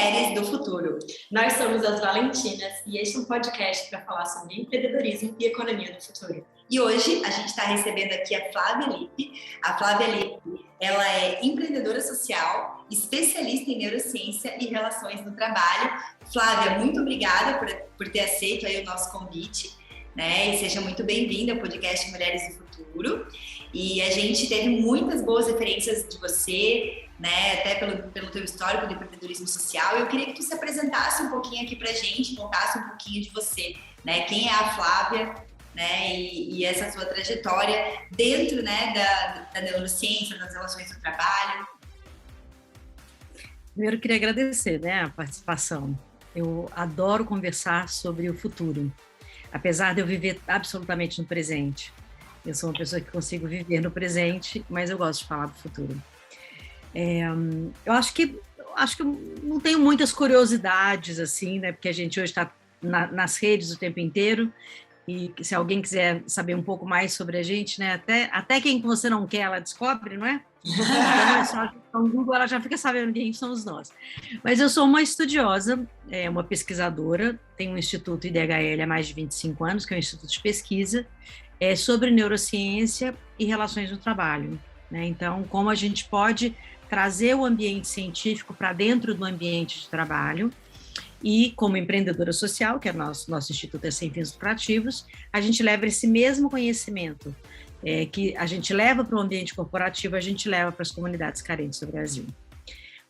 Mulheres do Futuro. Nós somos as Valentinas e este é um podcast para falar sobre empreendedorismo e economia do futuro. E hoje a gente está recebendo aqui a Flávia Lippe. A Flávia Lippe, ela é empreendedora social, especialista em neurociência e relações no trabalho. Flávia, muito obrigada por ter aceito aí o nosso convite, né? E seja muito bem-vinda ao podcast Mulheres do Futuro. E a gente teve muitas boas referências de você, né? Até pelo teu histórico de empreendedorismo social. Eu queria que tu se apresentasse um pouquinho aqui pra gente, contasse um pouquinho de você, né? Quem é a Flávia, né? E essa sua trajetória dentro, né, da neurociência, das relações do trabalho. Primeiro, eu queria agradecer, né, a participação. Eu adoro conversar sobre o futuro, apesar de eu viver absolutamente no presente. Eu sou uma pessoa que consigo viver no presente, mas eu gosto de falar do futuro. Eu acho que eu não tenho muitas curiosidades, assim, né, porque a gente hoje está nas redes o tempo inteiro, e se alguém quiser saber um pouco mais sobre a gente, né, até quem você não quer, ela descobre, não é? Então, é só no Google, ela já fica sabendo quem somos nós. Mas eu sou uma estudiosa, uma pesquisadora, tenho um instituto IDHL há mais de 25 anos, que é um instituto de pesquisa, sobre neurociência e relações no trabalho, né? Então, como a gente pode trazer o ambiente científico para dentro do ambiente de trabalho. E, como empreendedora social, que é nosso instituto é sem fins lucrativos, a gente leva esse mesmo conhecimento que a gente leva para o ambiente corporativo, a gente leva para as comunidades carentes do Brasil.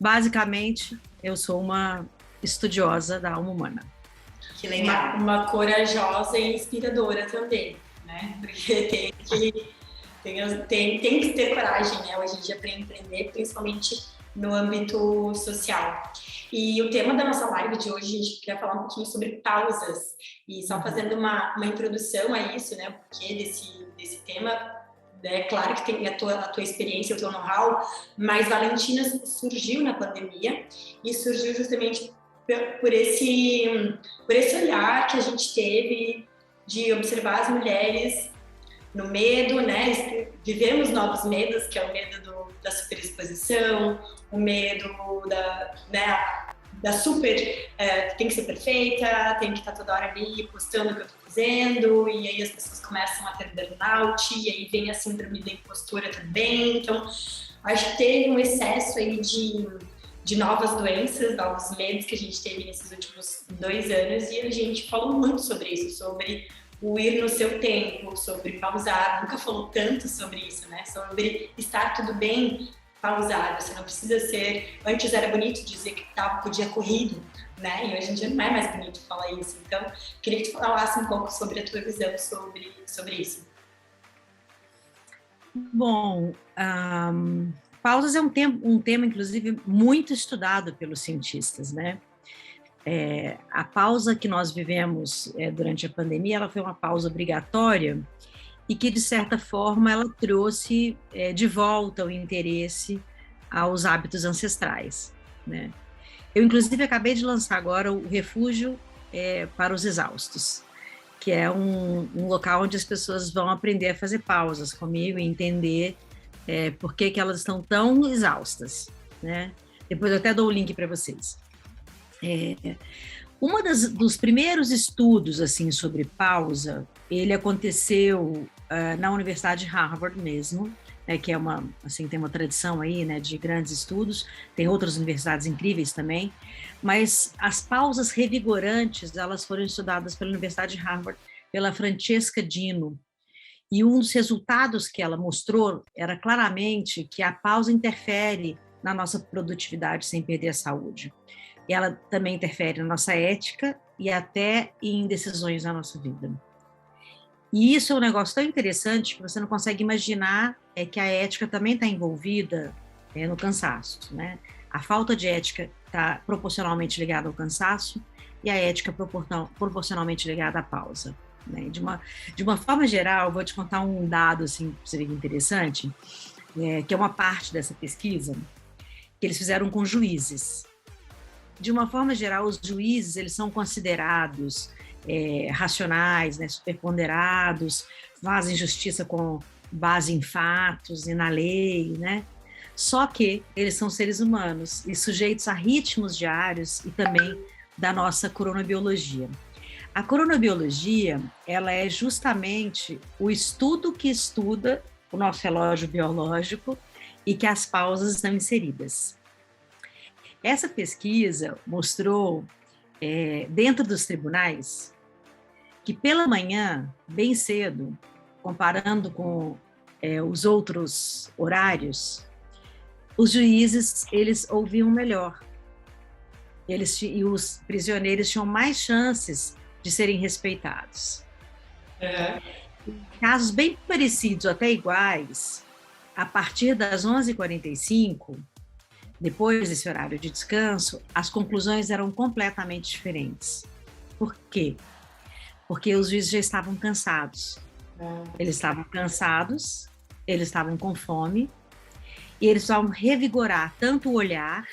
Basicamente, eu sou uma estudiosa da alma humana. Que legal. Uma corajosa e inspiradora também, né? Porque tem que ter coragem, né, hoje em dia, para empreender, principalmente no âmbito social. E o tema da nossa live de hoje, a gente quer falar um pouquinho sobre pausas. E só fazendo uma introdução a isso, né, o porquê desse tema. É claro que tem a tua experiência, o teu know-how, mas Valentinas surgiu na pandemia e surgiu justamente por esse olhar que a gente teve de observar as mulheres no medo, né? Vivemos novos medos, que é o medo da superexposição, o medo da super... tem que ser perfeita, tem que estar toda hora ali postando o que eu estou fazendo, e aí as pessoas começam a ter burnout, e aí vem a síndrome da impostura também. Então, acho que teve um excesso aí de novas doenças, novos medos que a gente teve nesses últimos 2 anos, e a gente falou muito sobre isso, sobre o ir no seu tempo, sobre pausar. Nunca falou tanto sobre isso, né? Sobre estar tudo bem pausado. Você não precisa ser... Antes era bonito dizer que estava com o dia corrido, né? E hoje em dia não é mais bonito falar isso. Então, queria que tu falasse um pouco sobre a tua visão sobre isso. Bom, pausas é um tema, inclusive, muito estudado pelos cientistas, né? A pausa que nós vivemos durante a pandemia, ela foi uma pausa obrigatória e que, de certa forma, ela trouxe de volta o interesse aos hábitos ancestrais, né? Eu, inclusive, acabei de lançar agora o Refúgio para os Exaustos, que é um local onde as pessoas vão aprender a fazer pausas comigo e entender por que elas estão tão exaustas, né? Depois eu até dou o link para vocês. Dos primeiros estudos assim sobre pausa, ele aconteceu na Universidade de Harvard mesmo, que é tem uma tradição aí, né, de grandes estudos. Tem outras universidades incríveis também, mas as pausas revigorantes, elas foram estudadas pela Universidade de Harvard, pela Francesca Dino, e um dos resultados que ela mostrou era claramente que a pausa interfere na nossa produtividade sem perder a saúde. Ela também interfere na nossa ética e até em decisões na nossa vida. E isso é um negócio tão interessante que você não consegue imaginar que a ética também está envolvida no cansaço, né? A falta de ética está proporcionalmente ligada ao cansaço e a ética proporcionalmente ligada à pausa, né? De uma forma geral, vou te contar um dado assim, que seria interessante, que é uma parte dessa pesquisa que eles fizeram com juízes. De uma forma geral, os juízes eles são considerados racionais, né, superponderados, fazem justiça com base em fatos e na lei, né? Só que eles são seres humanos e sujeitos a ritmos diários e também da nossa cronobiologia. A cronobiologia, ela é justamente o estudo que estuda o nosso relógio biológico e que as pausas estão inseridas. Essa pesquisa mostrou, dentro dos tribunais, que pela manhã, bem cedo, comparando com os outros horários, os juízes, eles ouviam melhor. E os prisioneiros tinham mais chances de serem respeitados. Em casos bem parecidos, até iguais, a partir das 11h45, depois desse horário de descanso, as conclusões eram completamente diferentes. Por quê? Porque os juízes já estavam cansados. Eles estavam cansados, eles estavam com fome, e eles precisavam revigorar tanto o olhar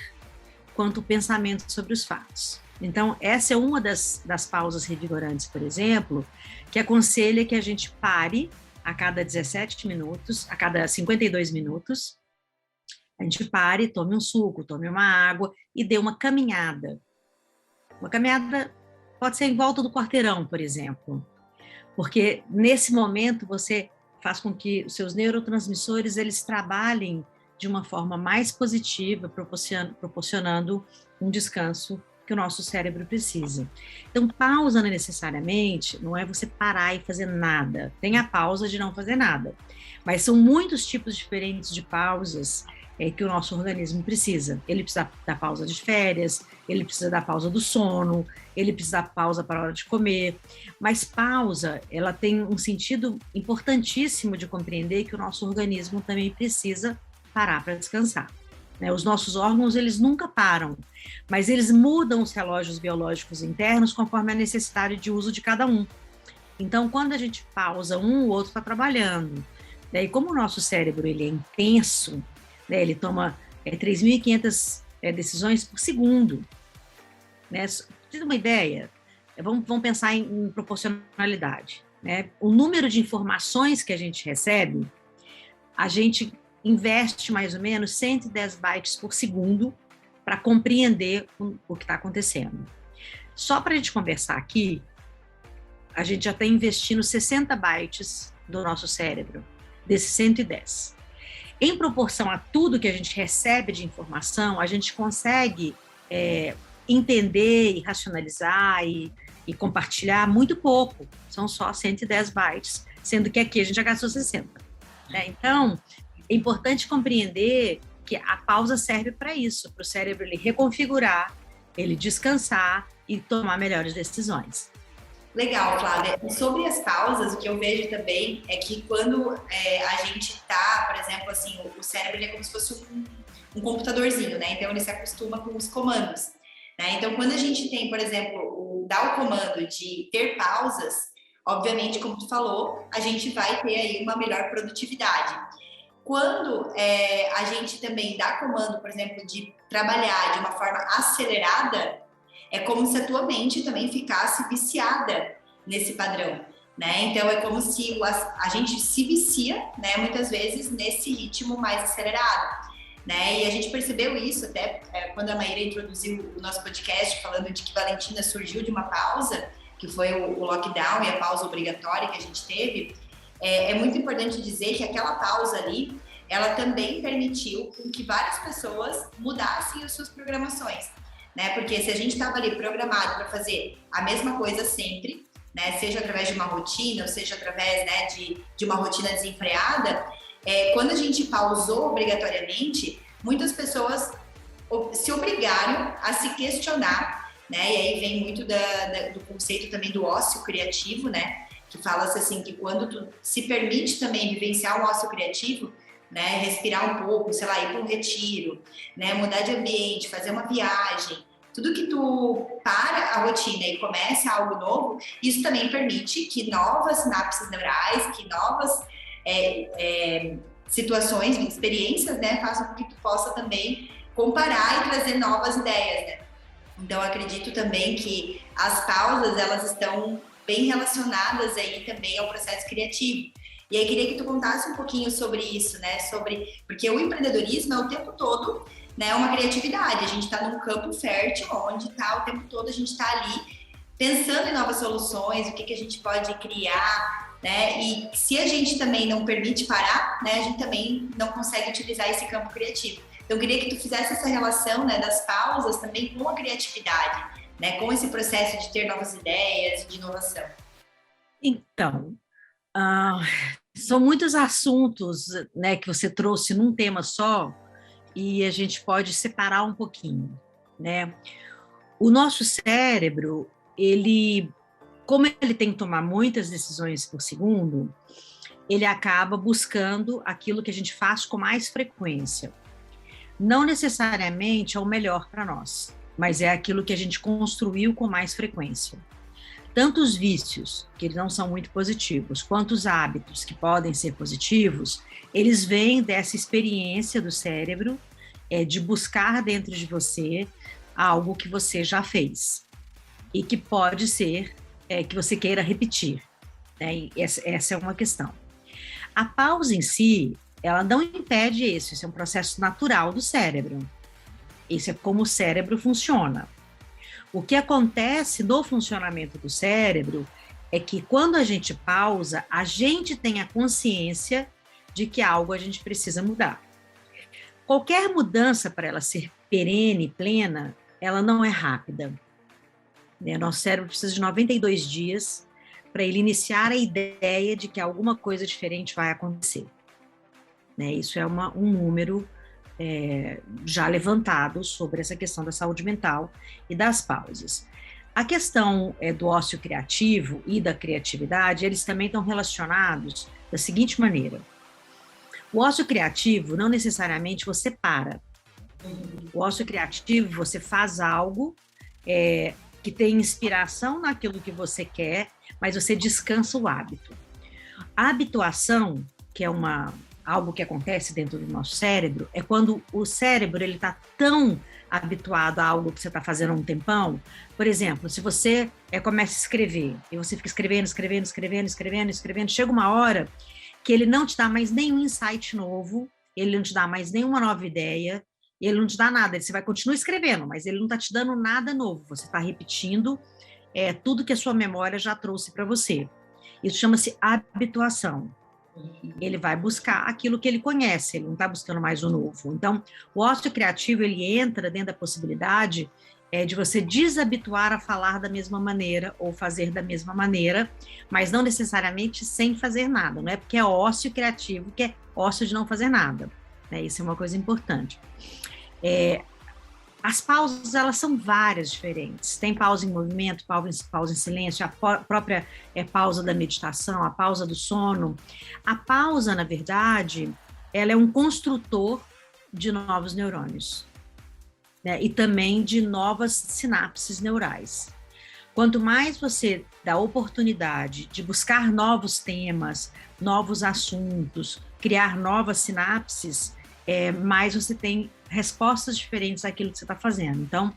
quanto o pensamento sobre os fatos. Então, essa é uma das pausas revigorantes, por exemplo, que aconselha que a gente pare a cada 17 minutos, a cada 52 minutos, a gente pare, tome um suco, tome uma água e dê uma caminhada. Uma caminhada pode ser em volta do quarteirão, por exemplo, porque nesse momento você faz com que os seus neurotransmissores eles trabalhem de uma forma mais positiva, proporcionando um descanso que o nosso cérebro precisa. Então, pausa necessariamente não é você parar e fazer nada. Tem a pausa de não fazer nada. Mas são muitos tipos diferentes de pausas que o nosso organismo precisa. Ele precisa da pausa de férias, ele precisa da pausa do sono, ele precisa da pausa para a hora de comer. Mas pausa, ela tem um sentido importantíssimo de compreender que o nosso organismo também precisa parar para descansar. Os nossos órgãos, eles nunca param, mas eles mudam os relógios biológicos internos conforme a necessidade de uso de cada um. Então, quando a gente pausa o outro está trabalhando. E como o nosso cérebro ele é intenso, ele toma 3.500 decisões por segundo. Pra você ter uma ideia, vamos pensar em proporcionalidade. O número de informações que a gente recebe, a gente investe mais ou menos 110 bytes por segundo para compreender o que está acontecendo. Só para a gente conversar aqui, a gente já está investindo 60 bytes do nosso cérebro, desses 110. Em proporção a tudo que a gente recebe de informação, a gente consegue entender e racionalizar e compartilhar muito pouco. São só 110 bytes, sendo que aqui a gente já gastou 60. Então, é importante compreender que a pausa serve para isso, para o cérebro ele reconfigurar, ele descansar e tomar melhores decisões. Legal, Flávia. E sobre as pausas, o que eu vejo também é que quando a gente está, por exemplo, assim, o cérebro ele é como se fosse um computadorzinho, né? Então ele se acostuma com os comandos, né? Então quando a gente tem, por exemplo, dar o comando de ter pausas, obviamente, como tu falou, a gente vai ter aí uma melhor produtividade. Quando a gente também dá comando, por exemplo, de trabalhar de uma forma acelerada, é como se a tua mente também ficasse viciada nesse padrão, né? Então, é como se a gente se vicia, né, muitas vezes, nesse ritmo mais acelerado, né? E a gente percebeu isso até quando a Maíra introduziu o nosso podcast, falando de que Valentina surgiu de uma pausa, que foi o lockdown e a pausa obrigatória que a gente teve. É muito importante dizer que aquela pausa ali, ela também permitiu com que várias pessoas mudassem as suas programações, né? Porque se a gente estava ali programado para fazer a mesma coisa sempre, né? Seja através de uma rotina, ou seja através, né, de uma rotina desenfreada, quando a gente pausou obrigatoriamente, muitas pessoas se obrigaram a se questionar, né? E aí vem muito do conceito também do ócio criativo, né? Que fala-se assim, que quando tu se permite também vivenciar um ócio criativo, né, respirar um pouco, sei lá, ir para um retiro, né, mudar de ambiente, fazer uma viagem, tudo que tu para a rotina e começa algo novo, isso também permite que novas sinapses neurais, que novas situações, experiências, né, façam com que tu possa também comparar e trazer novas ideias, né? Então, eu acredito também que as pausas, elas estão bem relacionadas aí também ao processo criativo. E aí queria que tu contasse um pouquinho sobre isso, né? Porque o empreendedorismo é o tempo todo, né, uma criatividade. A gente está num campo fértil onde o tempo todo a gente está ali pensando em novas soluções, o que a gente pode criar, né? E se a gente também não permite parar, né, a gente também não consegue utilizar esse campo criativo. Então, eu queria que tu fizesse essa relação, né, das pausas também com a criatividade, né, com esse processo de ter novas ideias, de inovação. Então, são muitos assuntos, né, que você trouxe num tema só, e a gente pode separar um pouquinho, né? O nosso cérebro, como ele tem que tomar muitas decisões por segundo, ele acaba buscando aquilo que a gente faz com mais frequência. Não necessariamente é o melhor para nós, mas é aquilo que a gente construiu com mais frequência. Tanto os vícios, que eles não são muito positivos, quanto os hábitos, que podem ser positivos, eles vêm dessa experiência do cérebro de buscar dentro de você algo que você já fez e que pode ser que você queira repetir, né? E essa é uma questão. A pausa em si, ela não impede isso é um processo natural do cérebro. Isso é como o cérebro funciona. O que acontece no funcionamento do cérebro é que quando a gente pausa, a gente tem a consciência de que algo a gente precisa mudar. Qualquer mudança, para ela ser perene, plena, ela não é rápida. Nosso cérebro precisa de 92 dias para ele iniciar a ideia de que alguma coisa diferente vai acontecer. Isso é um número já levantado sobre essa questão da saúde mental e das pausas. A questão do ócio criativo e da criatividade, eles também estão relacionados da seguinte maneira. O ócio criativo, não necessariamente você para. O ócio criativo, você faz algo que tem inspiração naquilo que você quer, mas você descansa o hábito. A habituação, que é algo que acontece dentro do nosso cérebro, é quando o cérebro está tão habituado a algo que você está fazendo há um tempão. Por exemplo, se você começa a escrever, e você fica escrevendo, chega uma hora que ele não te dá mais nenhum insight novo, ele não te dá mais nenhuma nova ideia, ele não te dá nada, você vai continuar escrevendo, mas ele não está te dando nada novo, você está repetindo tudo que a sua memória já trouxe para você. Isso chama-se habituação. Ele vai buscar aquilo que ele conhece, ele não está buscando mais o novo. Então, o ócio criativo, ele entra dentro da possibilidade de você desabituar a falar da mesma maneira ou fazer da mesma maneira, mas não necessariamente sem fazer nada. Não é porque é ócio criativo que é ócio de não fazer nada. Isso é uma coisa importante. As pausas, elas são várias diferentes. Tem pausa em movimento, pausa em silêncio, a própria pausa da meditação, a pausa do sono. A pausa, na verdade, ela é um construtor de novos neurônios, né? E também de novas sinapses neurais. Quanto mais você dá oportunidade de buscar novos temas, novos assuntos, criar novas sinapses, mais você tem respostas diferentes àquilo que você está fazendo. Então,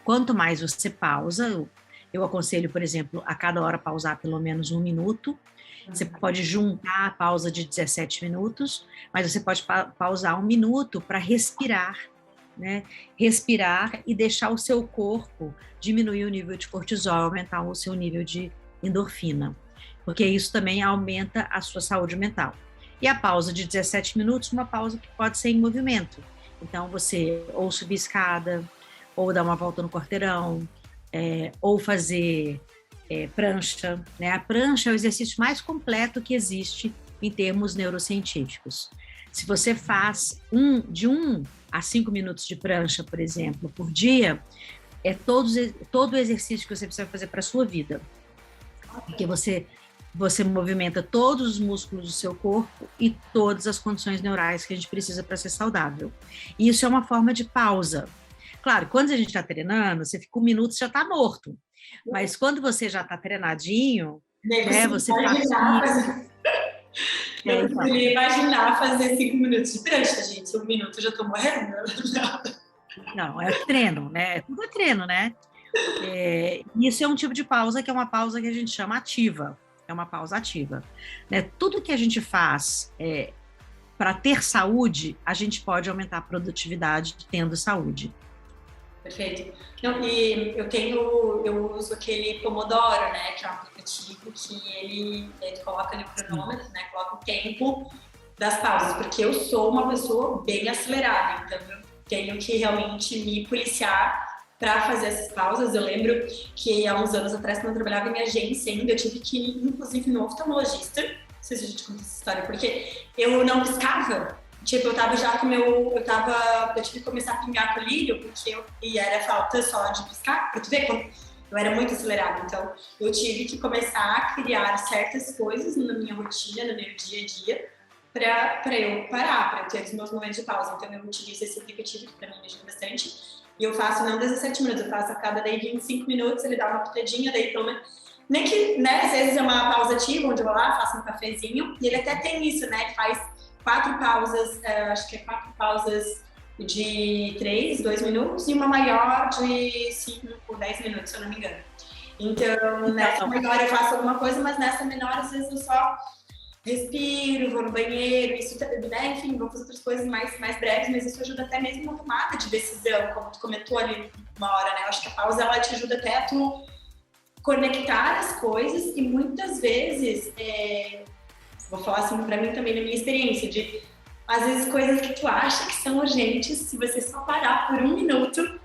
quanto mais você pausa, eu aconselho, por exemplo, a cada hora pausar pelo menos 1 minuto. Você pode juntar a pausa de 17 minutos, mas você pode pausar 1 minuto para respirar, né? Respirar e deixar o seu corpo diminuir o nível de cortisol, aumentar o seu nível de endorfina, porque isso também aumenta a sua saúde mental. E a pausa de 17 minutos, uma pausa que pode ser em movimento. Então, você ou subir escada, ou dar uma volta no quarteirão, ou fazer prancha, né? A prancha é o exercício mais completo que existe em termos neurocientíficos. Se você faz de 1 a 5 minutos de prancha, por exemplo, por dia, é todo o exercício que você precisa fazer para a sua vida. Porque você movimenta todos os músculos do seu corpo e todas as condições neurais que a gente precisa para ser saudável. E isso é uma forma de pausa. Claro, quando a gente está treinando, você fica 1 minuto e já está morto. Mas quando você já está treinadinho, você pratica. Eu poderia imaginar fazer 5 minutos de prancha, gente. 1 minuto eu já estou morrendo. Não, é treino, né? Tudo é treino, né? Isso é um tipo de pausa que é uma pausa que a gente chama ativa. é uma pausa ativa. Né? Tudo que a gente faz para ter saúde, a gente pode aumentar a produtividade tendo saúde. Perfeito. Não, e eu uso aquele Pomodoro, né, que é um aplicativo que ele coloca no cronômetro, né, coloca o tempo das pausas, porque eu sou uma pessoa bem acelerada, então eu tenho que realmente me policiar para fazer essas pausas. Eu lembro que há uns anos atrás, quando eu trabalhava em agência ainda, eu tive que ir, inclusive, no oftalmologista, não sei se a gente conta essa história, porque eu não piscava. Tipo, eu tava já com eu tive que começar a pingar colírio, e era falta só de piscar, pra tu ver como eu era muito acelerada. Então, eu tive que começar a criar certas coisas na minha rotina, no meu dia a dia, para eu parar, para eu ter os meus momentos de pausa. Então, eu utilizo esse aplicativo, que para mim me ajuda bastante. E eu faço não 17 minutos, eu faço a cada 25 minutos, ele dá uma pitadinha, daí pelo menos. Nem que, né, às vezes é uma pausa ativa, onde eu vou lá, faço um cafezinho, e ele até tem isso, né, que faz 4 pausas, acho que é 4 pausas de 3, 2 minutos, e uma maior de 5 ou 10 minutos, se eu não me engano. Então, nessa maior eu faço alguma coisa, mas nessa menor, às vezes eu só respiro, vou no banheiro, isso, né? Enfim, vou fazer outras coisas mais breves, mas isso ajuda até mesmo na tomada de decisão, como tu comentou ali uma hora, né? Eu acho que a pausa, ela te ajuda até a tu conectar as coisas e muitas vezes, vou falar assim pra mim também, na minha experiência, de às vezes coisas que tu acha que são urgentes, se você só parar por 1 minuto,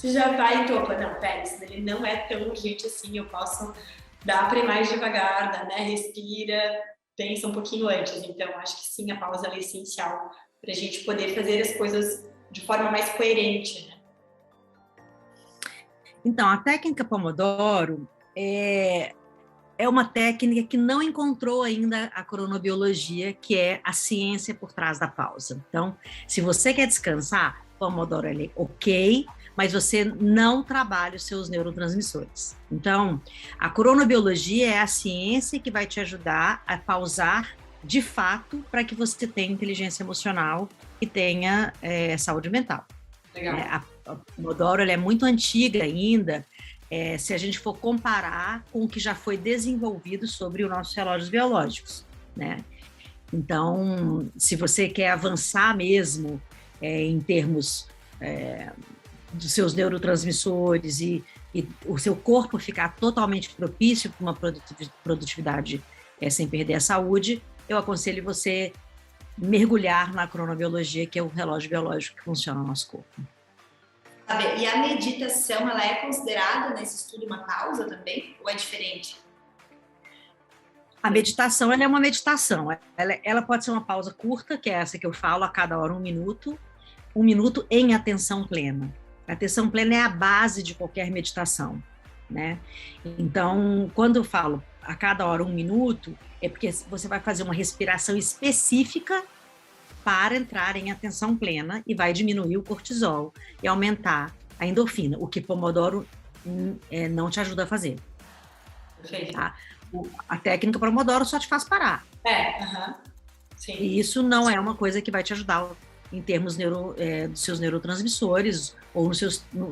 tu já vai e topa, não, pera, isso dele não é tão urgente assim, eu posso dar pra ir mais devagar, né? Respira, pensa um pouquinho antes. Então, acho que sim, a pausa é essencial para a gente poder fazer as coisas de forma mais coerente, né? Então, a técnica Pomodoro é uma técnica que não encontrou ainda a cronobiologia, que é a ciência por trás da pausa. Então, se você quer descansar, Pomodoro é ok, mas você não trabalha os seus neurotransmissores. Então, a cronobiologia é a ciência que vai te ajudar a pausar de fato para que você tenha inteligência emocional e tenha saúde mental. Legal. A Pomodoro ela é muito antiga ainda, se a gente for comparar com o que já foi desenvolvido sobre os nossos relógios biológicos, né? Então, se você quer avançar mesmo em termos dos seus neurotransmissores e o seu corpo ficar totalmente propício para uma produtividade sem perder a saúde, eu aconselho você mergulhar na cronobiologia, que é o relógio biológico que funciona no nosso corpo. E a meditação, ela é considerada nesse estudo uma pausa também? Ou é diferente? A meditação, ela é uma meditação. Ela pode ser uma pausa curta, que é essa que eu falo, a cada hora 1 minuto. 1 minuto em atenção plena. A atenção plena é a base de qualquer meditação, né? Então, quando eu falo a cada hora 1 minuto, é porque você vai fazer uma respiração específica para entrar em atenção plena e vai diminuir o cortisol e aumentar a endorfina, o que Pomodoro não te ajuda a fazer. Perfeito. Tá? A técnica Pomodoro só te faz parar. Sim. E isso não é uma coisa que vai te ajudar em termos dos seus neurotransmissores ou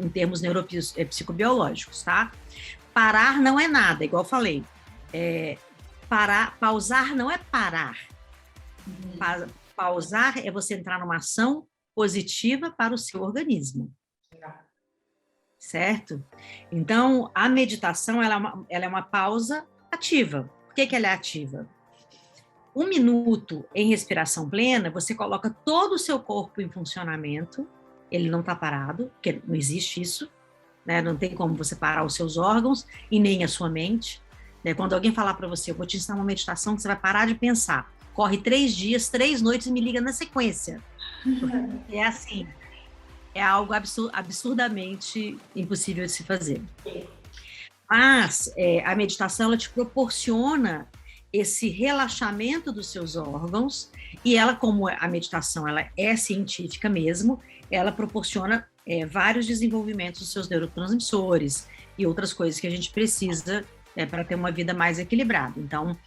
em termos psicobiológicos, tá? Parar não é nada, igual eu falei. Pausar não é parar. Pausar é você entrar numa ação positiva para o seu organismo. Certo? Então, a meditação ela é uma pausa ativa. Por que ela é ativa? 1 minuto em respiração plena, você coloca todo o seu corpo em funcionamento, ele não está parado, porque não existe isso, né? Não tem como você parar os seus órgãos e nem a sua mente. Né? Quando alguém falar para você, eu vou te ensinar uma meditação que você vai parar de pensar, corre 3 dias, 3 noites e me liga na sequência. É assim, é algo absurdamente impossível de se fazer. Mas a meditação, ela te proporciona esse relaxamento dos seus órgãos e ela, como a meditação ela é científica mesmo, ela proporciona vários desenvolvimentos dos seus neurotransmissores e outras coisas que a gente precisa para ter uma vida mais equilibrada. Então,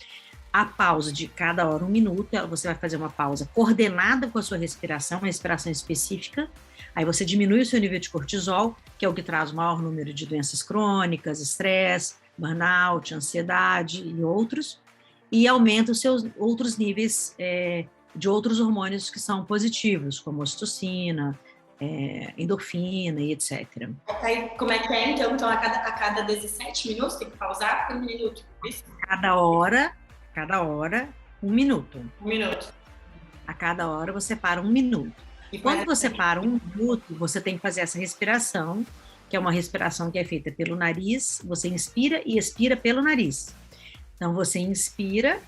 a pausa de cada hora 1 minuto, você vai fazer uma pausa coordenada com a sua respiração, uma respiração específica, aí você diminui o seu nível de cortisol, que é o que traz o maior número de doenças crônicas, estresse, burnout, ansiedade e outros, e aumenta os seus outros níveis de outros hormônios que são positivos, como ocitocina, endorfina e etc. Aí, como é que é, então? Então, a cada 17 minutos tem que pausar por 1 minuto, isso? Cada hora, 1 minuto. 1 minuto. A cada hora você para 1 minuto. E quando você para 1 minuto, você tem que fazer essa respiração, que é uma respiração que é feita pelo nariz, você inspira e expira pelo nariz. Então, você inspira,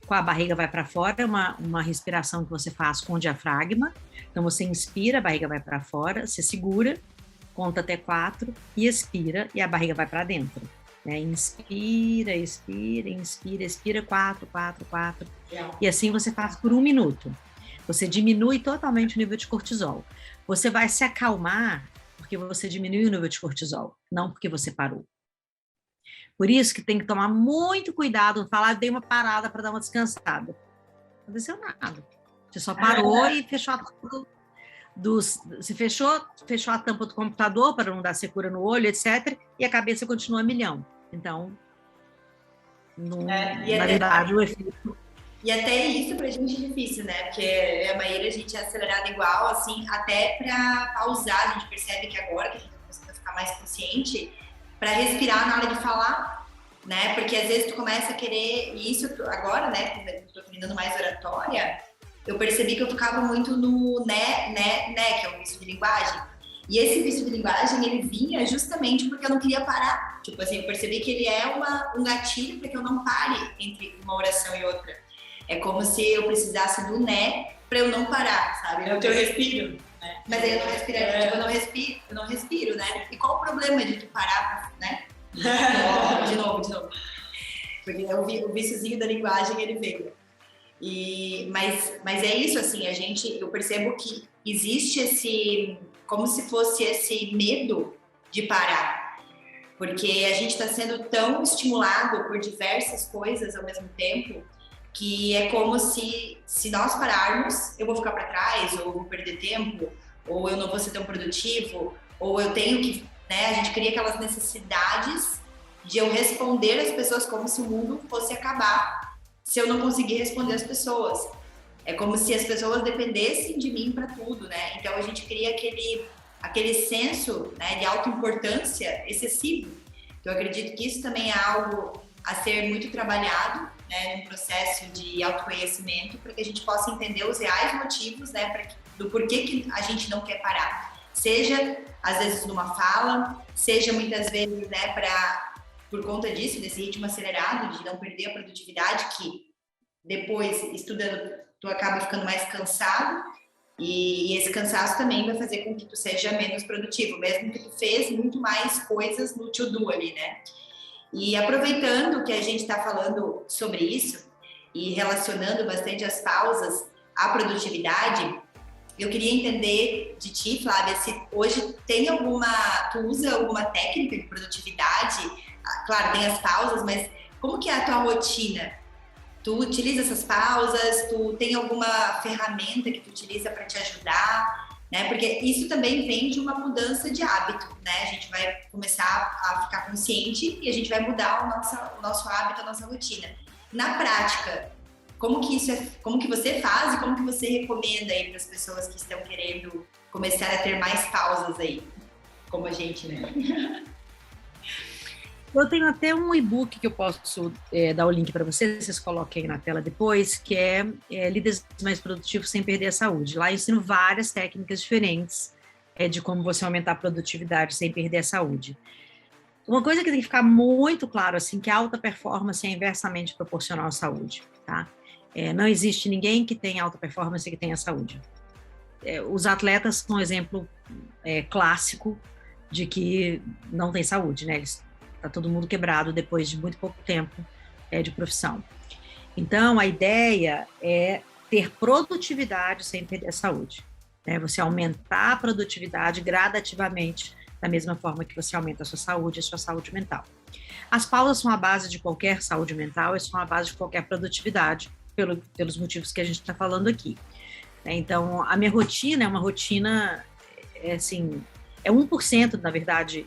com a barriga vai para fora, é uma respiração que você faz com o diafragma. Então, você inspira, a barriga vai para fora, você segura, conta até 4 e expira, e a barriga vai para dentro. Né? Inspira, expira, inspira, expira, 4, 4, 4. E assim você faz por 1 minuto. Você diminui totalmente o nível de cortisol. Você vai se acalmar porque você diminui o nível de cortisol, não porque você parou. Por isso que tem que tomar muito cuidado, falar, dei uma parada para dar uma descansada. Não aconteceu nada. Você só parou e fechou a tampa você fechou a tampa do computador para não dar secura no olho, etc. E a cabeça continua a milhão. Então, na verdade, o efeito... E até isso pra gente é difícil, né? Porque a Maíra, a gente é acelerada igual, assim, até pra pausar, a gente percebe que agora que a gente tá começando a ficar mais consciente, pra respirar na hora de falar, né? Porque às vezes tu começa a querer, e isso agora, né, como eu tô treinando mais oratória, eu percebi que eu ficava muito no né, que é um vício de linguagem. E esse vício de linguagem, ele vinha justamente porque eu não queria parar. Tipo assim, eu percebi que ele é um gatilho para que eu não pare entre uma oração e outra. É como se eu precisasse do né para eu não parar, sabe? É o teu respiro, né? Mas aí eu não respiro, tipo, eu não respiro, né? E qual o problema de tu parar, né? De novo. Porque o viciozinho da linguagem, ele veio. Mas é isso, assim, eu percebo que existe esse, como se fosse esse medo de parar, porque a gente está sendo tão estimulado por diversas coisas ao mesmo tempo, que é como se nós pararmos, eu vou ficar para trás, ou eu vou perder tempo, ou eu não vou ser tão produtivo, ou eu tenho que, né, a gente cria aquelas necessidades de eu responder às pessoas como se o mundo fosse acabar se eu não conseguir responder às pessoas. É como se as pessoas dependessem de mim para tudo, né? Então a gente cria aquele senso, né, de autoimportância excessivo. Então eu acredito que isso também é algo a ser muito trabalhado, né, num processo de autoconhecimento, para que a gente possa entender os reais motivos, né, do porquê que a gente não quer parar. Seja, às vezes, numa fala, seja muitas vezes, né, por conta disso, desse ritmo acelerado, de não perder a produtividade, que depois, estudando, tu acaba ficando mais cansado, e esse cansaço também vai fazer com que tu seja menos produtivo, mesmo que tu fez muito mais coisas no to-do ali, né? E aproveitando que a gente está falando sobre isso e relacionando bastante as pausas à produtividade, eu queria entender de ti, Flávia, se hoje tu usa alguma técnica de produtividade? Claro, tem as pausas, mas como que é a tua rotina? Tu utiliza essas pausas? Tu tem alguma ferramenta que tu utiliza para te ajudar? Né? Porque isso também vem de uma mudança de hábito, né? A gente vai começar a ficar consciente e a gente vai mudar o nosso hábito, a nossa rotina. Na prática, como que você faz e como que você recomenda aí para as pessoas que estão querendo começar a ter mais pausas aí, como a gente, né? Eu tenho até um e-book que eu posso dar o link para vocês coloquem aí na tela depois, que é Líderes Mais Produtivos Sem Perder a Saúde. Lá eu ensino várias técnicas diferentes de como você aumentar a produtividade sem perder a saúde. Uma coisa que tem que ficar muito claro, assim, que a alta performance é inversamente proporcional à saúde, tá? Não existe ninguém que tenha alta performance e que tenha saúde. Os atletas são um exemplo clássico de que não tem saúde, né? Tá todo mundo quebrado depois de muito pouco tempo de profissão. Então, a ideia é ter produtividade sem perder a saúde. Né? Você aumentar a produtividade gradativamente, da mesma forma que você aumenta a sua saúde mental. As pausas são a base de qualquer saúde mental e são a base de qualquer produtividade, pelos motivos que a gente está falando aqui. Então, a minha rotina é uma rotina, assim, 1%, na verdade,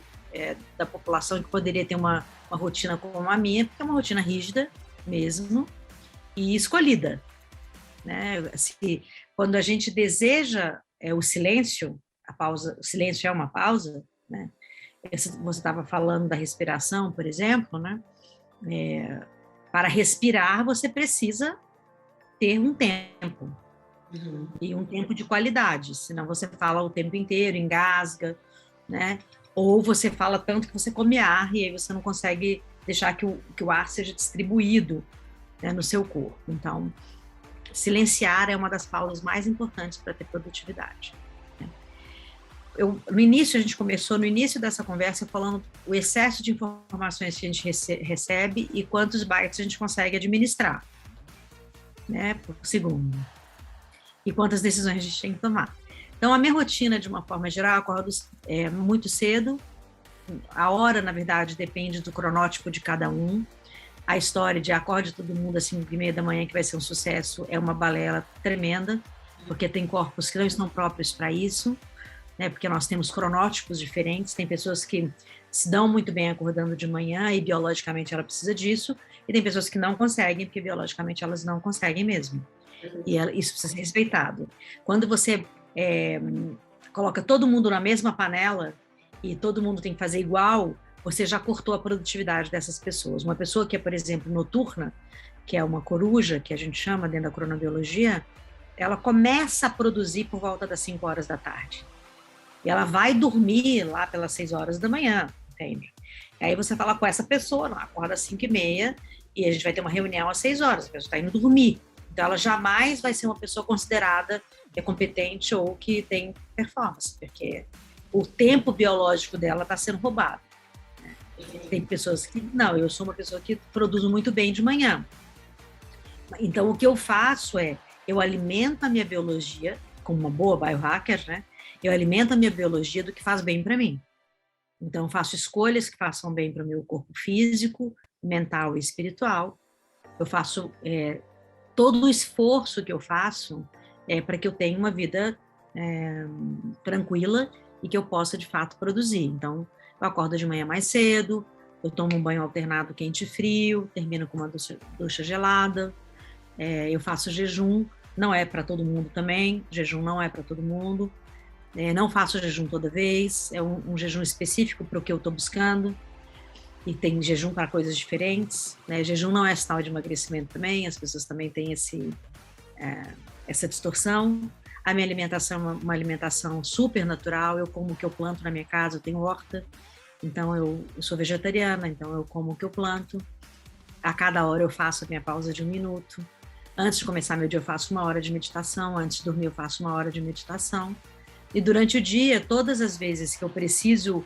da população que poderia ter uma rotina como a minha, porque é uma rotina rígida mesmo, e escolhida, né? Quando a gente deseja o silêncio, a pausa, o silêncio é uma pausa, né? Você estava falando da respiração, por exemplo, né? Para respirar, você precisa ter um tempo, e um tempo de qualidade, senão você fala o tempo inteiro, engasga, né? Ou você fala tanto que você come ar e aí você não consegue deixar que o ar seja distribuído, né, no seu corpo. Então, silenciar é uma das pausas mais importantes para ter produtividade. No início, a gente começou, no início dessa conversa, falando o excesso de informações que a gente recebe e quantos bytes a gente consegue administrar, né, por segundo. E quantas decisões a gente tem que tomar. Então, a minha rotina, de uma forma geral, eu acordo muito cedo. A hora, na verdade, depende do cronótipo de cada um. A história de acorde todo mundo às 5h30 da manhã, que vai ser um sucesso, é uma balela tremenda, porque tem corpos que não estão próprios para isso, né? Porque nós temos cronótipos diferentes. Tem pessoas que se dão muito bem acordando de manhã e biologicamente ela precisa disso, e tem pessoas que não conseguem, porque biologicamente elas não conseguem mesmo. E isso precisa ser respeitado. Quando você coloca todo mundo na mesma panela e todo mundo tem que fazer igual, você já cortou a produtividade dessas pessoas. Uma pessoa que é, por exemplo, noturna, que é uma coruja, que a gente chama dentro da cronobiologia, ela começa a produzir por volta das 5 horas da tarde. E ela vai dormir lá pelas 6 horas da manhã, entende? E aí você fala com essa pessoa, ela acorda às 5h30 e a gente vai ter uma reunião às 6 horas, a pessoa está indo dormir. Então, ela jamais vai ser uma pessoa considerada que é competente ou que tem performance, porque o tempo biológico dela está sendo roubado. Né? Tem pessoas que, não, eu sou uma pessoa que produzo muito bem de manhã. Então, o que eu faço eu alimento a minha biologia, como uma boa biohacker, né? Eu alimento a minha biologia do que faz bem para mim. Então, eu faço escolhas que façam bem para o meu corpo físico, mental e espiritual. Eu faço... todo o esforço que eu faço é para que eu tenha uma vida tranquila e que eu possa, de fato, produzir. Então, eu acordo de manhã mais cedo, eu tomo um banho alternado quente e frio, termino com uma ducha gelada, eu faço jejum, não é para todo mundo também, jejum não é para todo mundo, não faço jejum toda vez, é um jejum específico para o que eu estou buscando, e tem jejum para coisas diferentes, né? Jejum não é sinal de emagrecimento também, as pessoas também têm essa distorção. A minha alimentação é uma alimentação super natural, eu como o que eu planto na minha casa, eu tenho horta, então eu sou vegetariana, então eu como o que eu planto. A cada hora eu faço a minha pausa de 1 minuto. Antes de começar meu dia eu faço 1 hora de meditação, antes de dormir eu faço 1 hora de meditação. E durante o dia, todas as vezes que eu preciso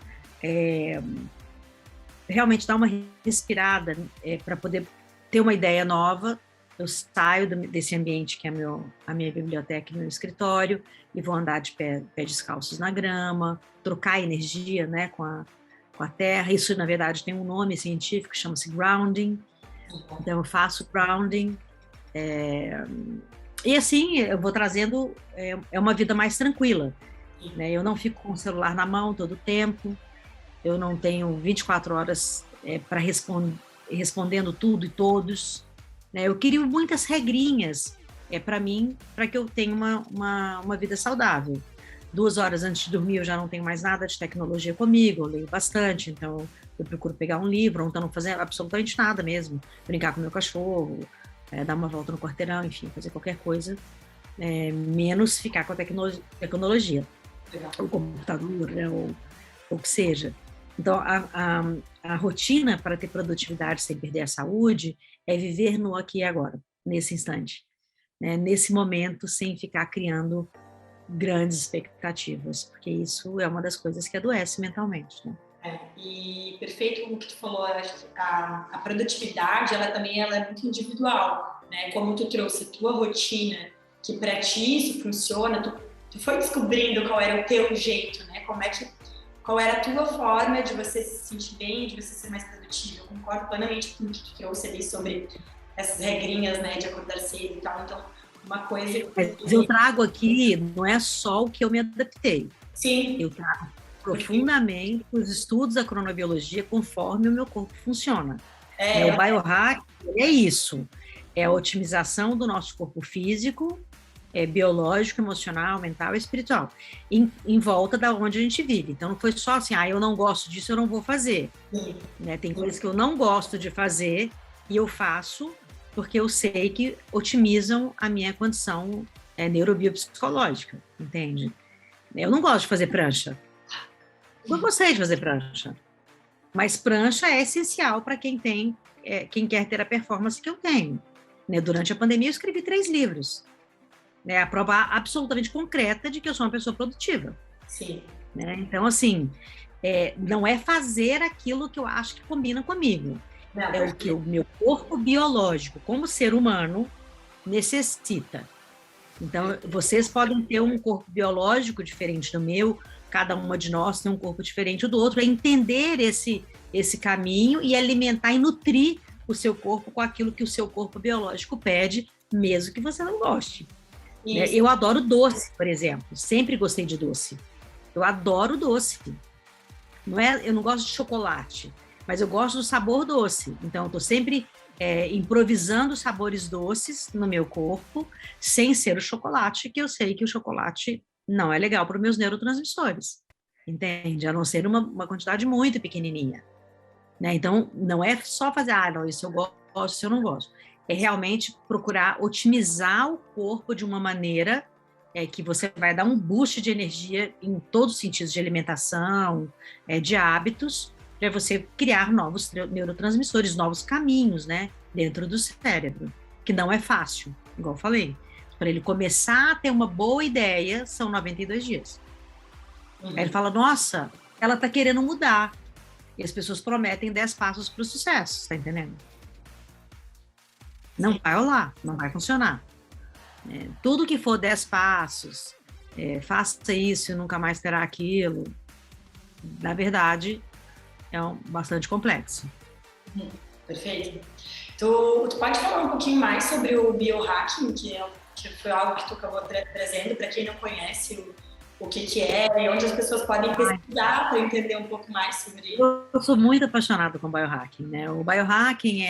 realmente dar uma respirada para poder ter uma ideia nova, eu saio desse ambiente que é a minha biblioteca e meu escritório e vou andar de pé descalços na grama, trocar energia, né, com a terra. Isso, na verdade, tem um nome científico, chama-se grounding. Então, eu faço grounding. E assim, eu vou trazendo uma vida mais tranquila. Né? Eu não fico com o celular na mão todo o tempo. Eu não tenho 24 horas para respondendo tudo e todos. Né? Eu crio muitas regrinhas para mim, para que eu tenha uma vida saudável. 2 horas antes de dormir, eu já não tenho mais nada de tecnologia comigo, eu leio bastante, então eu procuro pegar um livro, ou então não fazer absolutamente nada mesmo, brincar com meu cachorro, dar uma volta no quarteirão, enfim, fazer qualquer coisa, menos ficar com a tecnologia, o computador, né, ou o que seja. Então, a rotina para ter produtividade sem perder a saúde é viver no aqui e agora, nesse instante, né? Nesse momento, sem ficar criando grandes expectativas, porque isso é uma das coisas que adoece mentalmente, né? E perfeito como que tu falou, a produtividade, ela é muito individual, né? Como tu trouxe a tua rotina, que para ti isso funciona, tu foi descobrindo qual era o teu jeito, né? Qual era a tua forma de você se sentir bem, de você ser mais produtivo. Eu concordo plenamente com o que tu trouxe ali sobre essas regrinhas, né, de acordar cedo e tal. Então, uma coisa... Mas eu trago aqui, não é só o que eu me adaptei. Sim. Eu trago profundamente os estudos da cronobiologia conforme o meu corpo funciona. O biohack é isso. É a otimização do nosso corpo físico, biológico, emocional, mental e espiritual, em volta da onde a gente vive. Então, não foi só assim, eu não gosto disso, eu não vou fazer. Né? Tem coisas que eu não gosto de fazer e eu faço porque eu sei que otimizam a minha condição neurobiopsicológica, entende? Eu não gosto de fazer prancha. Eu gostei de fazer prancha. Mas prancha é essencial para quem quer ter a performance que eu tenho. Né? Durante a pandemia, eu escrevi 3 livros. Né? A prova absolutamente concreta de que eu sou uma pessoa produtiva. Sim. Né? Então, assim, não é fazer aquilo que eu acho que combina comigo. Não, é o que o meu corpo biológico, como ser humano, necessita. Então, vocês podem ter um corpo biológico diferente do meu, cada uma de nós tem um corpo diferente do outro, é entender esse caminho e alimentar e nutrir o seu corpo com aquilo que o seu corpo biológico pede, mesmo que você não goste. Né? Eu adoro doce, por exemplo, sempre gostei de doce. Eu adoro doce. Eu não gosto de chocolate, mas eu gosto do sabor doce. Então, eu estou sempre improvisando sabores doces no meu corpo, sem ser o chocolate, que eu sei que o chocolate não é legal para os meus neurotransmissores, entende? A não ser uma quantidade muito pequenininha. Né? Então, não é só fazer, não, isso eu gosto, isso eu não gosto. É realmente procurar otimizar o corpo de uma maneira que você vai dar um boost de energia em todos os sentidos, de alimentação, de hábitos, para você criar novos neurotransmissores, novos caminhos, né, dentro do cérebro, que não é fácil, igual eu falei. Para ele começar a ter uma boa ideia, são 92 dias. Aí ele fala, nossa, ela está querendo mudar. E as pessoas prometem 10 passos para o sucesso, tá entendendo? Não vai rolar, não vai funcionar. Tudo que for 10 passos, faça isso e nunca mais terá aquilo, na verdade, bastante complexo. Perfeito. Tu pode falar um pouquinho mais sobre o biohacking, que foi algo que tu acabou trazendo, para quem não conhece o que é e onde as pessoas podem pesquisar para entender um pouco mais sobre isso? Eu sou muito apaixonada com biohacking, né? O biohacking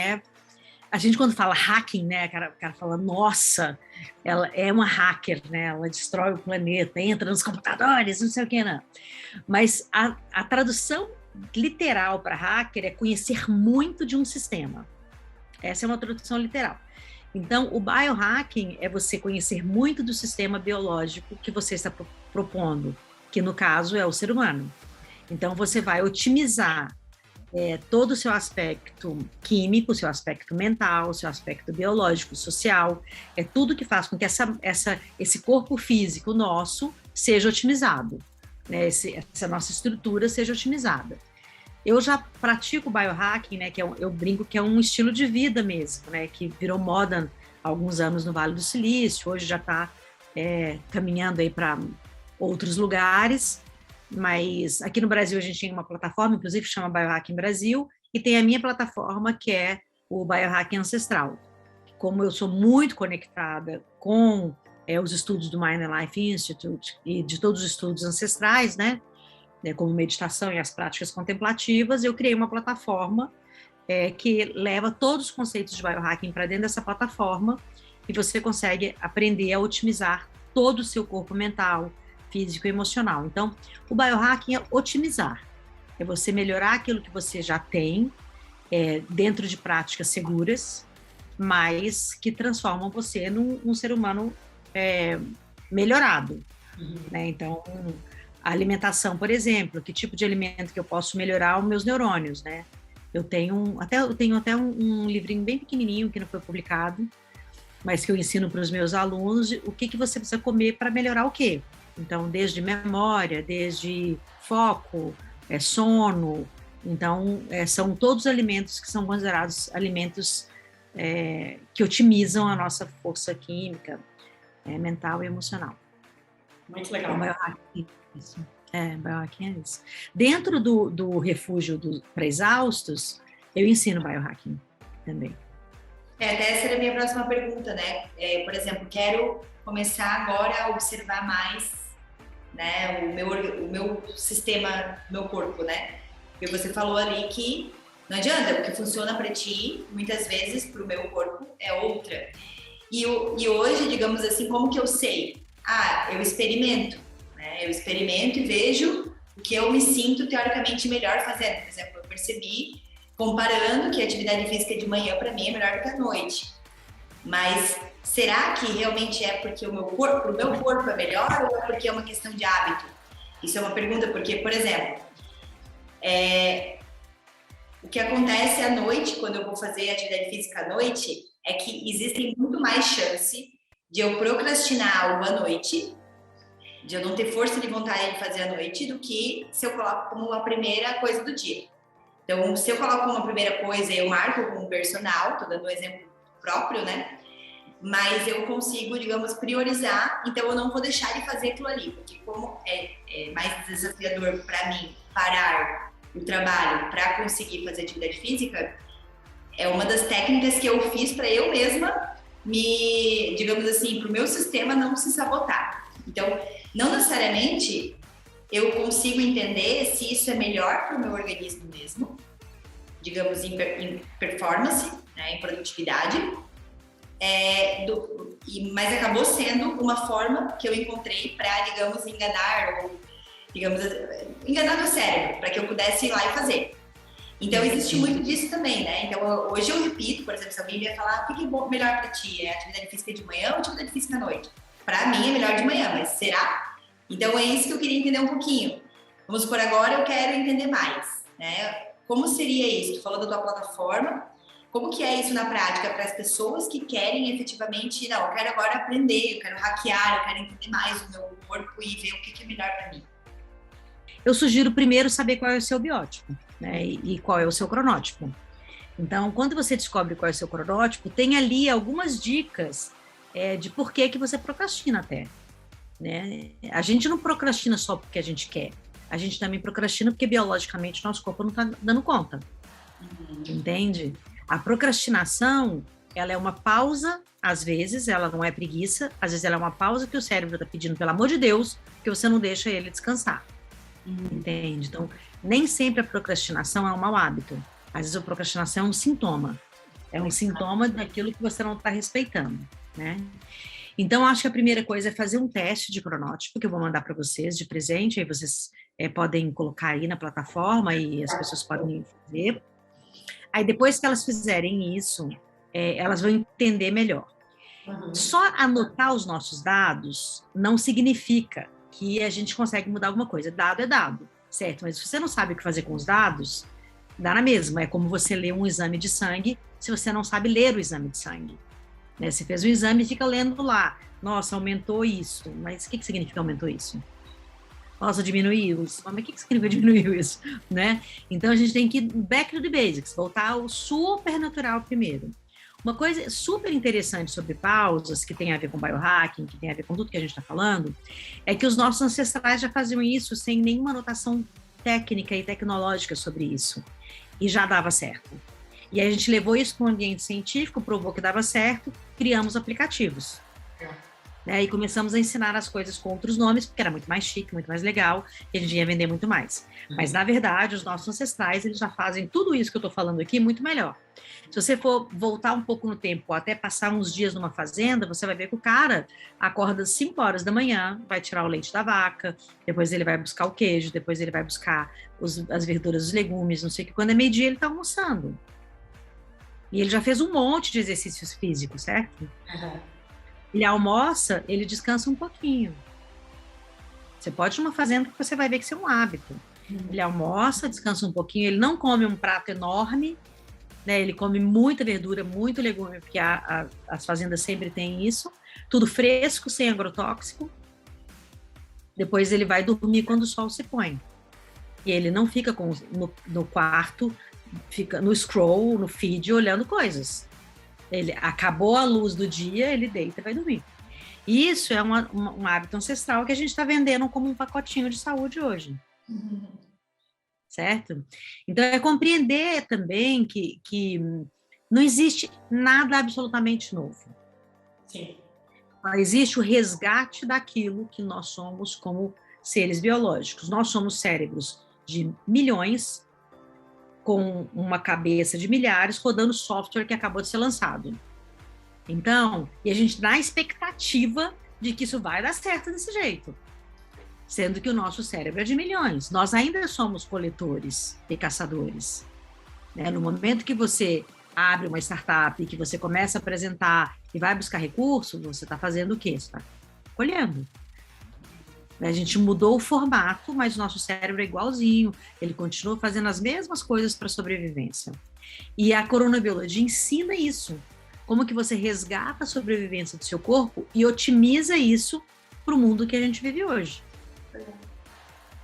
a gente, quando fala hacking, né, o cara fala, nossa, ela é uma hacker, né? Ela destrói o planeta, entra nos computadores, não sei o que, não. Mas a tradução literal para hacker é conhecer muito de um sistema. Essa é uma tradução literal. Então, o biohacking é você conhecer muito do sistema biológico que você está propondo, que no caso é o ser humano. Então, você vai otimizar todo o seu aspecto químico, o seu aspecto mental, o seu aspecto biológico, social, tudo que faz com que esse corpo físico nosso seja otimizado, né? Essa nossa estrutura seja otimizada. Eu já pratico biohacking, né, eu brinco que é um estilo de vida mesmo, né, que virou moda há alguns anos no Vale do Silício, hoje já está caminhando aí para outros lugares, mas aqui no Brasil a gente tem uma plataforma, inclusive chama Biohacking Brasil, e tem a minha plataforma que é o Biohacking Ancestral. Como eu sou muito conectada com os estudos do Mind and Life Institute e de todos os estudos ancestrais, né, como meditação e as práticas contemplativas, eu criei uma plataforma que leva todos os conceitos de biohacking para dentro dessa plataforma e você consegue aprender a otimizar todo o seu corpo mental, físico e emocional. Então, o biohacking é otimizar, é você melhorar aquilo que você já tem dentro de práticas seguras, mas que transformam você num ser humano melhorado. Né? Então, a alimentação, por exemplo, que tipo de alimento que eu posso melhorar os meus neurônios, né? Eu tenho até um livrinho bem pequenininho que não foi publicado, mas que eu ensino para os meus alunos o que você precisa comer para melhorar o quê. Então, desde memória, desde foco, sono. Então, são todos alimentos que são considerados alimentos que otimizam a nossa força química, mental e emocional. Muito legal. Biohacking é isso. Dentro do refúgio para exaustos, eu ensino biohacking também. Até essa era a minha próxima pergunta, né? Por exemplo, quero começar agora a observar mais, né, o meu sistema, meu corpo, né? Porque você falou ali que Não adianta, o que funciona para ti, muitas vezes, para o meu corpo, é outra. E hoje, digamos assim, como que eu sei? Eu experimento, né? Eu experimento e vejo o que eu me sinto teoricamente melhor fazendo. Por exemplo, eu percebi, comparando, que a atividade física de manhã, para mim, é melhor do que à noite. Mas será que realmente é porque o meu corpo é melhor ou é porque é uma questão de hábito? Isso é uma pergunta, porque, por exemplo, o que acontece à noite, quando eu vou fazer atividade física à noite, é que existem muito mais chance de eu procrastinar algo à noite, de eu não ter força de vontade de fazer à noite, do que se eu coloco como uma primeira coisa do dia. Então, se eu coloco como uma primeira coisa, eu marco como personal, tô dando um exemplo próprio, né? Mas eu consigo, digamos, priorizar, então eu não vou deixar de fazer aquilo ali, porque como é mais desafiador para mim parar o trabalho para conseguir fazer atividade física, é uma das técnicas que eu fiz para eu mesma me, digamos assim, para o meu sistema não se sabotar. Então, não necessariamente eu consigo entender se isso é melhor para o meu organismo mesmo, digamos, em performance, né, em produtividade, mas acabou sendo uma forma que eu encontrei para, digamos, enganar meu cérebro, para que eu pudesse ir lá e fazer. Então, existe muito disso também, né? Então, hoje eu repito, por exemplo, se alguém vier falar o que é melhor para ti, é atividade física de manhã ou atividade física à noite? Para mim é melhor de manhã, mas será? Então, é isso que eu queria entender um pouquinho. Vamos por agora, eu quero entender mais, né? Como seria isso? Tu falou da tua plataforma, como que é isso na prática para as pessoas que querem efetivamente, não, eu quero agora aprender, eu quero hackear, eu quero entender mais o meu corpo e ver o que é melhor para mim? Eu sugiro primeiro saber qual é o seu biótipo, né, e qual é o seu cronótipo. Então, quando você descobre qual é o seu cronótipo, tem ali algumas dicas de por que você procrastina até. Né? A gente não procrastina só porque a gente quer, a gente também procrastina porque biologicamente nosso corpo não está dando conta. Entende? A procrastinação, ela é uma pausa, às vezes ela não é preguiça, às vezes ela é uma pausa que o cérebro está pedindo, pelo amor de Deus, que você não deixa ele descansar. Entende? Então, nem sempre a procrastinação é um mau hábito. Às vezes a procrastinação é um sintoma. É um sintoma daquilo que você não está respeitando, né? Então, acho que a primeira coisa é fazer um teste de cronótipo, que eu vou mandar para vocês de presente, aí vocês podem colocar aí na plataforma e as pessoas podem fazer. Aí, depois que elas fizerem isso, elas vão entender melhor. Só anotar os nossos dados não significa que a gente consegue mudar alguma coisa. Dado é dado, certo? Mas se você não sabe o que fazer com os dados, dá na mesma. É como você ler um exame de sangue se você não sabe ler o exame de sangue. Né? Você fez um exame e fica lendo lá. Nossa, aumentou isso. Mas o que significa aumentou isso? Nossa, diminuiu isso. Mas o que significa diminuiu isso? Né? Então, a gente tem que ir back to the basics, voltar ao super natural primeiro. Uma coisa super interessante sobre pausas, que tem a ver com biohacking, que tem a ver com tudo que a gente está falando, é que os nossos ancestrais já faziam isso sem nenhuma anotação técnica e tecnológica sobre isso. E já dava certo. E a gente levou isso para um ambiente científico, provou que dava certo, criamos aplicativos. Né? E começamos a ensinar as coisas com outros nomes, porque era muito mais chique, muito mais legal, e a gente ia vender muito mais. Mas, na verdade, os nossos ancestrais, eles já fazem tudo isso que eu estou falando aqui muito melhor. Se você for voltar um pouco no tempo, ou até passar uns dias numa fazenda, você vai ver que o cara acorda às 5 horas da manhã, vai tirar o leite da vaca, depois ele vai buscar o queijo, depois ele vai buscar as verduras, os legumes, não sei o que. Quando é meio-dia, ele está almoçando. E ele já fez um monte de exercícios físicos, certo? Ele almoça, ele descansa um pouquinho. Você pode ir numa fazenda que você vai ver que isso é um hábito. Ele almoça, descansa um pouquinho, ele não come um prato enorme, né? Ele come muita verdura, muito legume, porque as fazendas sempre têm isso. Tudo fresco, sem agrotóxico. Depois ele vai dormir quando o sol se põe. E ele não fica no quarto, fica no scroll, no feed, olhando coisas. Ele acabou a luz do dia, ele deita e vai dormir. Isso é um hábito ancestral que a gente está vendendo como um pacotinho de saúde hoje. Certo? Então, é compreender também que não existe nada absolutamente novo. Sim. Existe o resgate daquilo que nós somos como seres biológicos. Nós somos cérebros de milhões, com uma cabeça de milhares rodando software que acabou de ser lançado. Então, e a gente na expectativa de que isso vai dar certo desse jeito, sendo que o nosso cérebro é de milhões. Nós ainda somos coletores e caçadores, né? No momento que você abre uma startup, que você começa a apresentar e vai buscar recurso, você está fazendo o quê? Você está colhendo. A gente mudou o formato, mas o nosso cérebro é igualzinho, ele continua fazendo as mesmas coisas para a sobrevivência. E a coronabiologia ensina isso, como que você resgata a sobrevivência do seu corpo e otimiza isso para o mundo que a gente vive hoje.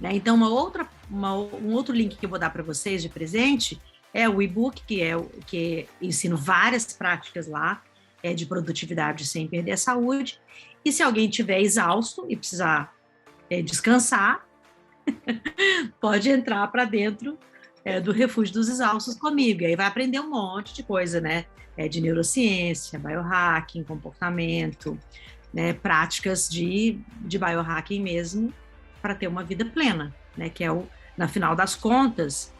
Né? Então, um outro link que eu vou dar para vocês de presente é o e-book, que ensino várias práticas lá de produtividade sem perder a saúde. E se alguém estiver exausto e precisar descansar, pode entrar para dentro do Refúgio dos Exaustos comigo. E aí vai aprender um monte de coisa, né? De neurociência, biohacking, comportamento, né? Práticas de biohacking mesmo, para ter uma vida plena, né? Que é na final das contas,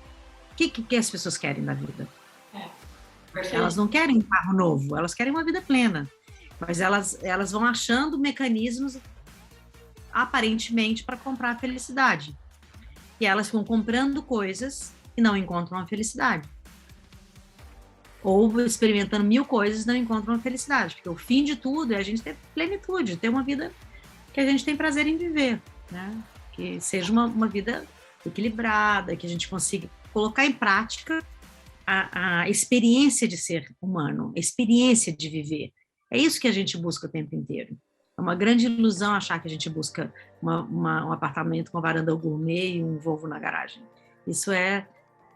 o que as pessoas querem da vida? Elas não querem um carro novo, elas querem uma vida plena. Mas elas vão achando mecanismos aparentemente para comprar a felicidade. E elas ficam comprando coisas e não encontram a felicidade. Ou experimentando 1000 coisas e não encontram a felicidade. Porque o fim de tudo é a gente ter plenitude, ter uma vida que a gente tem prazer em viver, né? Que seja uma vida equilibrada, que a gente consiga colocar em prática a experiência de ser humano, a experiência de viver. É isso que a gente busca o tempo inteiro. É uma grande ilusão achar que a gente busca um apartamento com varanda gourmet e um Volvo na garagem. Isso é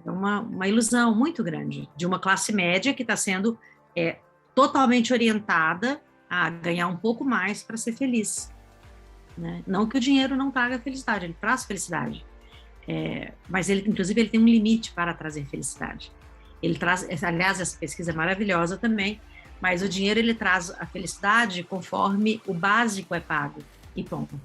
uma ilusão muito grande de uma classe média que está sendo totalmente orientada a ganhar um pouco mais para ser feliz. Né? Não que o dinheiro não traga felicidade, ele traz felicidade. Mas inclusive ele tem um limite para trazer felicidade. Ele traz, aliás, essa pesquisa é maravilhosa também, mas o dinheiro ele traz a felicidade conforme o básico é pago e ponto.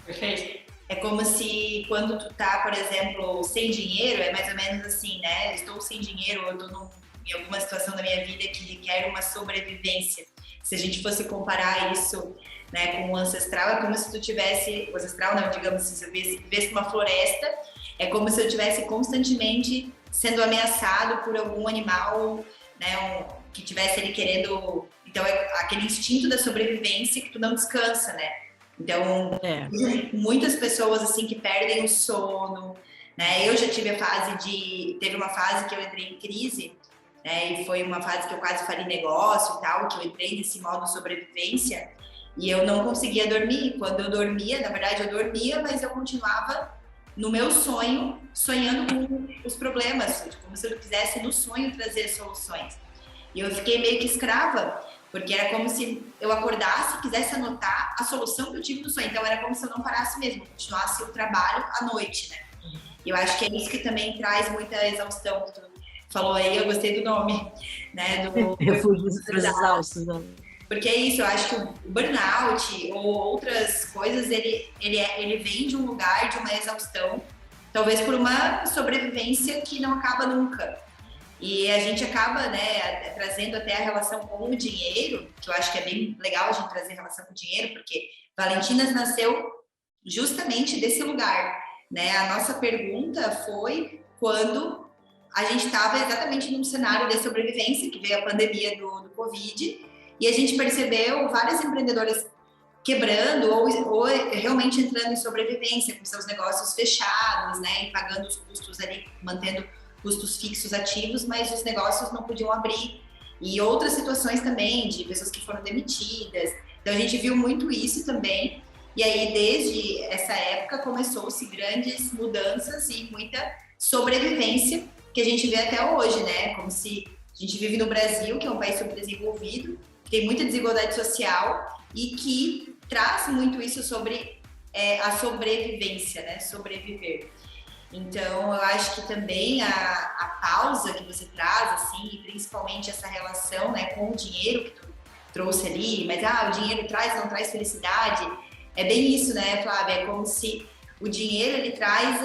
Perfeito. É como se quando tu tá, por exemplo, sem dinheiro, é mais ou menos assim, né? Estou sem dinheiro, eu estou em alguma situação da minha vida que requer uma sobrevivência. Se a gente fosse comparar isso, né, com o ancestral, é como se tu tivesse, o ancestral não, digamos, se eu vivesse numa floresta, é como se eu estivesse constantemente sendo ameaçado por algum animal, né, que tivesse ele querendo, então é aquele instinto da sobrevivência que tu não descansa, né? Então, muitas pessoas assim que perdem o sono, né? Eu já tive teve uma fase que eu entrei em crise, né? E foi uma fase que eu quase falei negócio e tal, que eu entrei nesse modo sobrevivência e eu não conseguia dormir. Quando eu dormia, na verdade eu dormia, mas eu continuava no meu sonho, sonhando com os problemas, como se eu quisesse no sonho trazer soluções. E eu fiquei meio que escrava, porque era como se eu acordasse e quisesse anotar a solução que eu tive no sonho. Então, era como se eu não parasse mesmo, continuasse o trabalho à noite, né? E eu acho que é isso que também traz muita exaustão, que tu falou aí, eu gostei do nome, né? Refúgio dos Exaustos. Porque é isso, eu acho que o burnout ou outras coisas, ele vem de um lugar, de uma exaustão, talvez por uma sobrevivência que não acaba nunca. E a gente acaba, né, trazendo até a relação com o dinheiro, que eu acho que é bem legal a gente trazer relação com o dinheiro, porque Valentinas nasceu justamente desse lugar, né? A nossa pergunta foi quando a gente estava exatamente num cenário de sobrevivência, que veio a pandemia do Covid, e a gente percebeu várias empreendedoras quebrando ou realmente entrando em sobrevivência, com seus negócios fechados, né, e pagando os custos ali, mantendo custos fixos ativos, mas os negócios não podiam abrir. E outras situações também, de pessoas que foram demitidas. Então, a gente viu muito isso também. E aí, desde essa época, começou-se grandes mudanças e muita sobrevivência que a gente vê até hoje, né? Como se a gente vive no Brasil, que é um país subdesenvolvido, que tem muita desigualdade social e que traz muito isso sobre a sobrevivência, né? Sobreviver. Então, eu acho que também a pausa que você traz, assim, e principalmente essa relação, né, com o dinheiro que tu trouxe ali, mas o dinheiro traz, não traz felicidade, é bem isso, né, Flávia? É como se o dinheiro, ele traz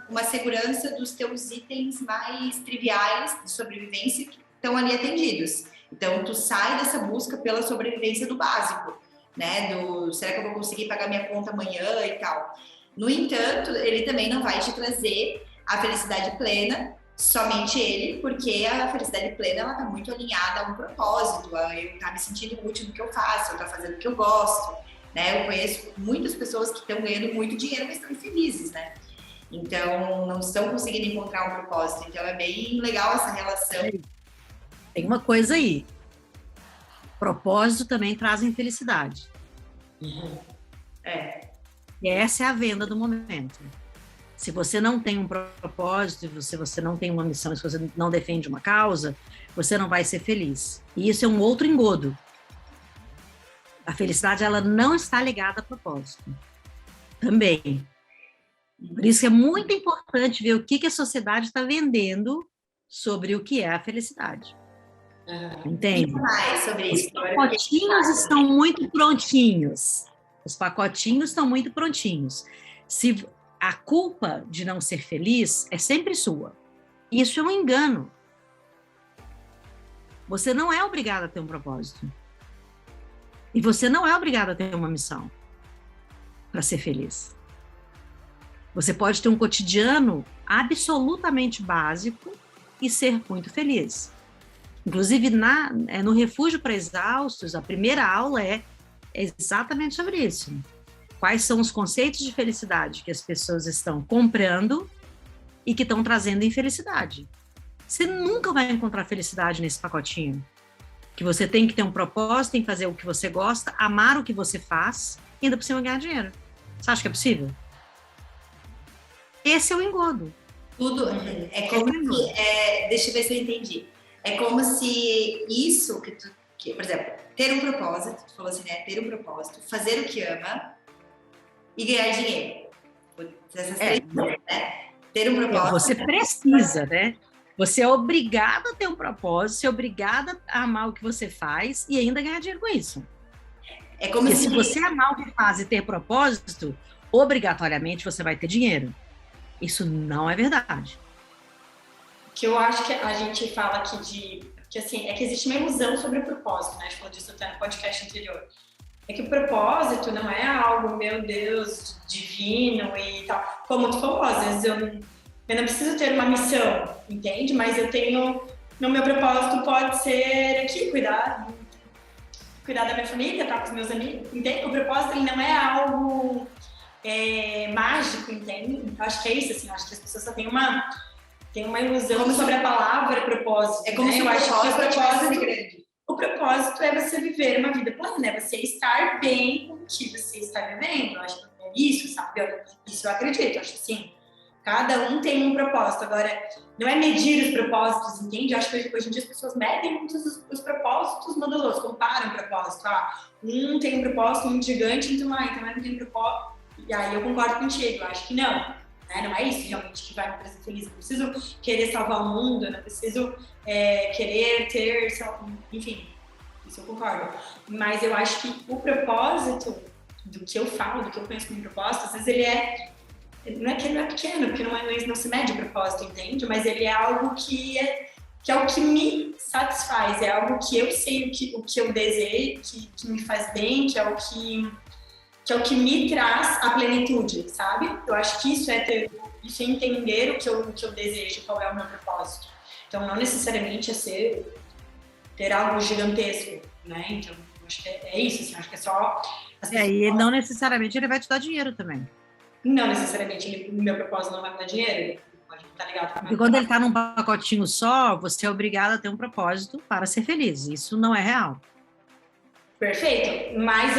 uma segurança dos teus itens mais triviais de sobrevivência que estão ali atendidos. Então, tu sai dessa busca pela sobrevivência do básico, né? Será que eu vou conseguir pagar minha conta amanhã e tal? No entanto, ele também não vai te trazer a felicidade plena, somente ele, porque a felicidade plena, ela tá muito alinhada a um propósito, a eu estar me sentindo útil no que eu faço, eu estar fazendo o que eu gosto, né? Eu conheço muitas pessoas que estão ganhando muito dinheiro, mas estão infelizes, né? Então, não estão conseguindo encontrar um propósito. Então, é bem legal essa relação. Tem uma coisa aí. Propósito também traz infelicidade. E essa é a venda do momento. Se você não tem um propósito, se você não tem uma missão, se você não defende uma causa, você não vai ser feliz. E isso é um outro engodo. A felicidade, ela não está ligada a propósito. Também. Por isso que é muito importante ver o que a sociedade está vendendo sobre o que é a felicidade. Entende? Mais sobre isso. Os pacotinhos estão muito prontinhos. Os pacotinhos estão muito prontinhos. Se a culpa de não ser feliz é sempre sua. Isso é um engano. Você não é obrigado a ter um propósito. E você não é obrigado a ter uma missão para ser feliz. Você pode ter um cotidiano absolutamente básico e ser muito feliz. Inclusive, no Refúgio para Exaustos, a primeira aula é exatamente sobre isso. Quais são os conceitos de felicidade que as pessoas estão comprando e que estão trazendo infelicidade. Você nunca vai encontrar felicidade nesse pacotinho. Que você tem que ter um propósito em fazer o que você gosta, amar o que você faz e ainda por cima ganhar dinheiro. Você acha que é possível? Esse é o engodo. Tudo é como se... deixa eu ver se eu entendi. É como se isso por exemplo, ter um propósito, tu falou assim, né? Ter um propósito, fazer o que ama e ganhar dinheiro. Essas três coisas, né? Ter um propósito. Você precisa, né? Você é obrigado a ter um propósito, você é obrigada a amar o que você faz e ainda ganhar dinheiro com isso. É como Porque se você amar o que faz e ter propósito, obrigatoriamente você vai ter dinheiro. Isso não é verdade. Que eu acho que a gente fala aqui que assim, é que existe uma ilusão sobre o propósito, né? A gente falou disso até no podcast anterior. É que o propósito não é algo, meu Deus, divino e tal. Como tu falou, às vezes eu não preciso ter uma missão, entende? Mas eu tenho, no meu propósito pode ser aqui, cuidar da minha família, estar com os meus amigos, entende? O propósito ele não é algo mágico, entende? Então acho que é isso, assim, acho que as pessoas só têm uma ilusão sobre a palavra propósito. É como né? se o propósito grande. O propósito é você viver uma vida plena, é você estar bem com o que você está vivendo. Eu acho que é isso, sabe? Isso eu acredito, eu acho assim. Cada um tem um propósito. Agora, não é medir os propósitos, entende? Eu acho que hoje em dia as pessoas medem muitos os propósitos modulosos, comparam o propósito. Um tem um propósito muito gigante, então não tem um propósito. E aí eu concordo contigo, eu acho que não. Não é isso realmente que vai me fazer feliz. Eu não preciso querer salvar o mundo, eu não preciso querer ter, enfim, isso eu concordo. Mas eu acho que o propósito do que eu falo, do que eu penso como propósito, às vezes não é que ele não é pequeno, porque não se mede o propósito, entende? Mas ele é algo que é o que me satisfaz, é algo que eu sei o que eu desejo, que me faz bem, que é o que me traz a plenitude, sabe? Eu acho que isso é entender o que eu desejo, qual é o meu propósito. Então, não necessariamente ter algo gigantesco, né? Então, eu acho que é isso, assim, acho que é só... E não necessariamente ele vai te dar dinheiro também. Não necessariamente o meu propósito não vai me dar dinheiro, ele pode estar ligado com o meu. E quando ele está num pacotinho só, você é obrigado a ter um propósito para ser feliz. Isso não é real. Perfeito, mas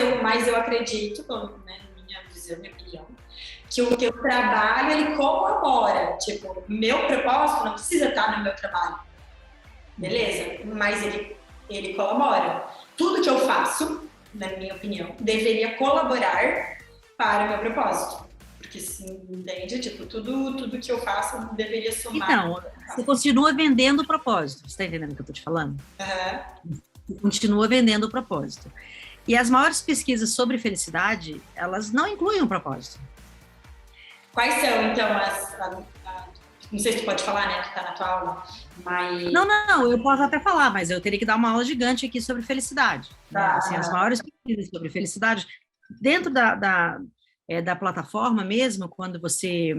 eu acredito, né, minha visão, minha opinião, que o teu trabalho, ele colabora. Tipo, meu propósito não precisa estar no meu trabalho, beleza? Mas ele colabora. Tudo que eu faço, na minha opinião, deveria colaborar para o meu propósito. Porque, assim, entende? Tipo, tudo que eu faço deveria somar. Então, você continua vendendo o propósito. Você está entendendo o que eu estou te falando? Continua vendendo o propósito. E as maiores pesquisas sobre felicidade, elas não incluem um propósito. Quais são, então, não sei se tu pode falar, né, que tá na tua aula, mas... Não, eu posso até falar, mas eu teria que dar uma aula gigante aqui sobre felicidade. Né? Assim, as maiores pesquisas sobre felicidade, dentro da plataforma mesmo, quando você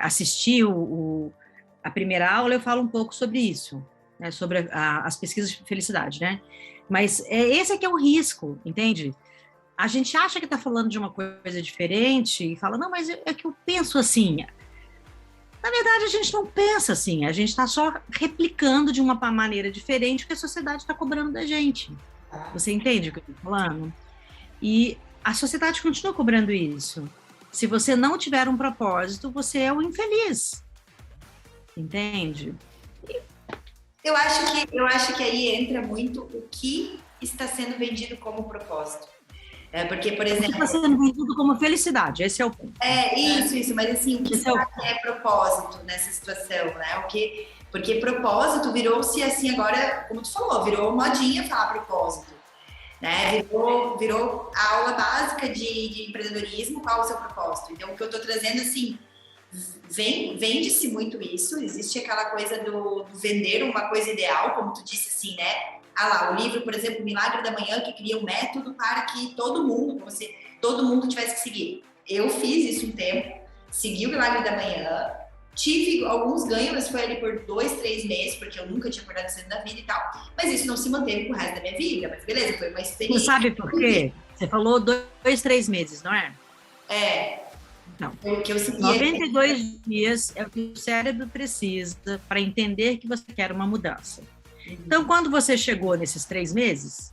assistiu a primeira aula, eu falo um pouco sobre isso, né, sobre as pesquisas de felicidade, né? Mas esse aqui é o risco, entende? A gente acha que está falando de uma coisa diferente e fala, não, mas é que eu penso assim. Na verdade, a gente não pensa assim, a gente está só replicando de uma maneira diferente o que a sociedade está cobrando da gente. Você entende o que eu estou falando? E a sociedade continua cobrando isso. Se você não tiver um propósito, você é um infeliz. Entende? Eu acho que aí entra muito o que está sendo vendido como propósito. Porque, por exemplo... Está sendo vendido como felicidade, esse é o ponto. Isso, mas assim, o que será que é propósito nessa situação, né? Porque propósito virou-se assim agora, como tu falou, virou modinha falar propósito, né? Virou a aula básica de empreendedorismo, qual é o seu propósito? Então, o que eu estou trazendo, assim, vende-se muito isso, existe aquela coisa do vender uma coisa ideal, como tu disse, assim, né? O livro, por exemplo, Milagre da Manhã, que cria um método para que todo mundo tivesse que seguir. Eu fiz isso um tempo, segui o Milagre da Manhã, tive alguns ganhos, mas foi ali por 2, 3 meses, porque eu nunca tinha acordado cedo na vida e tal. Mas isso não se manteve pro resto da minha vida, mas beleza, foi uma experiência. Você sabe por quê? Você falou 2, 3 meses, não é? Não. Que eu segui 92 dias é o que o cérebro precisa para entender que você quer uma mudança. Então, quando você chegou nesses 3 meses,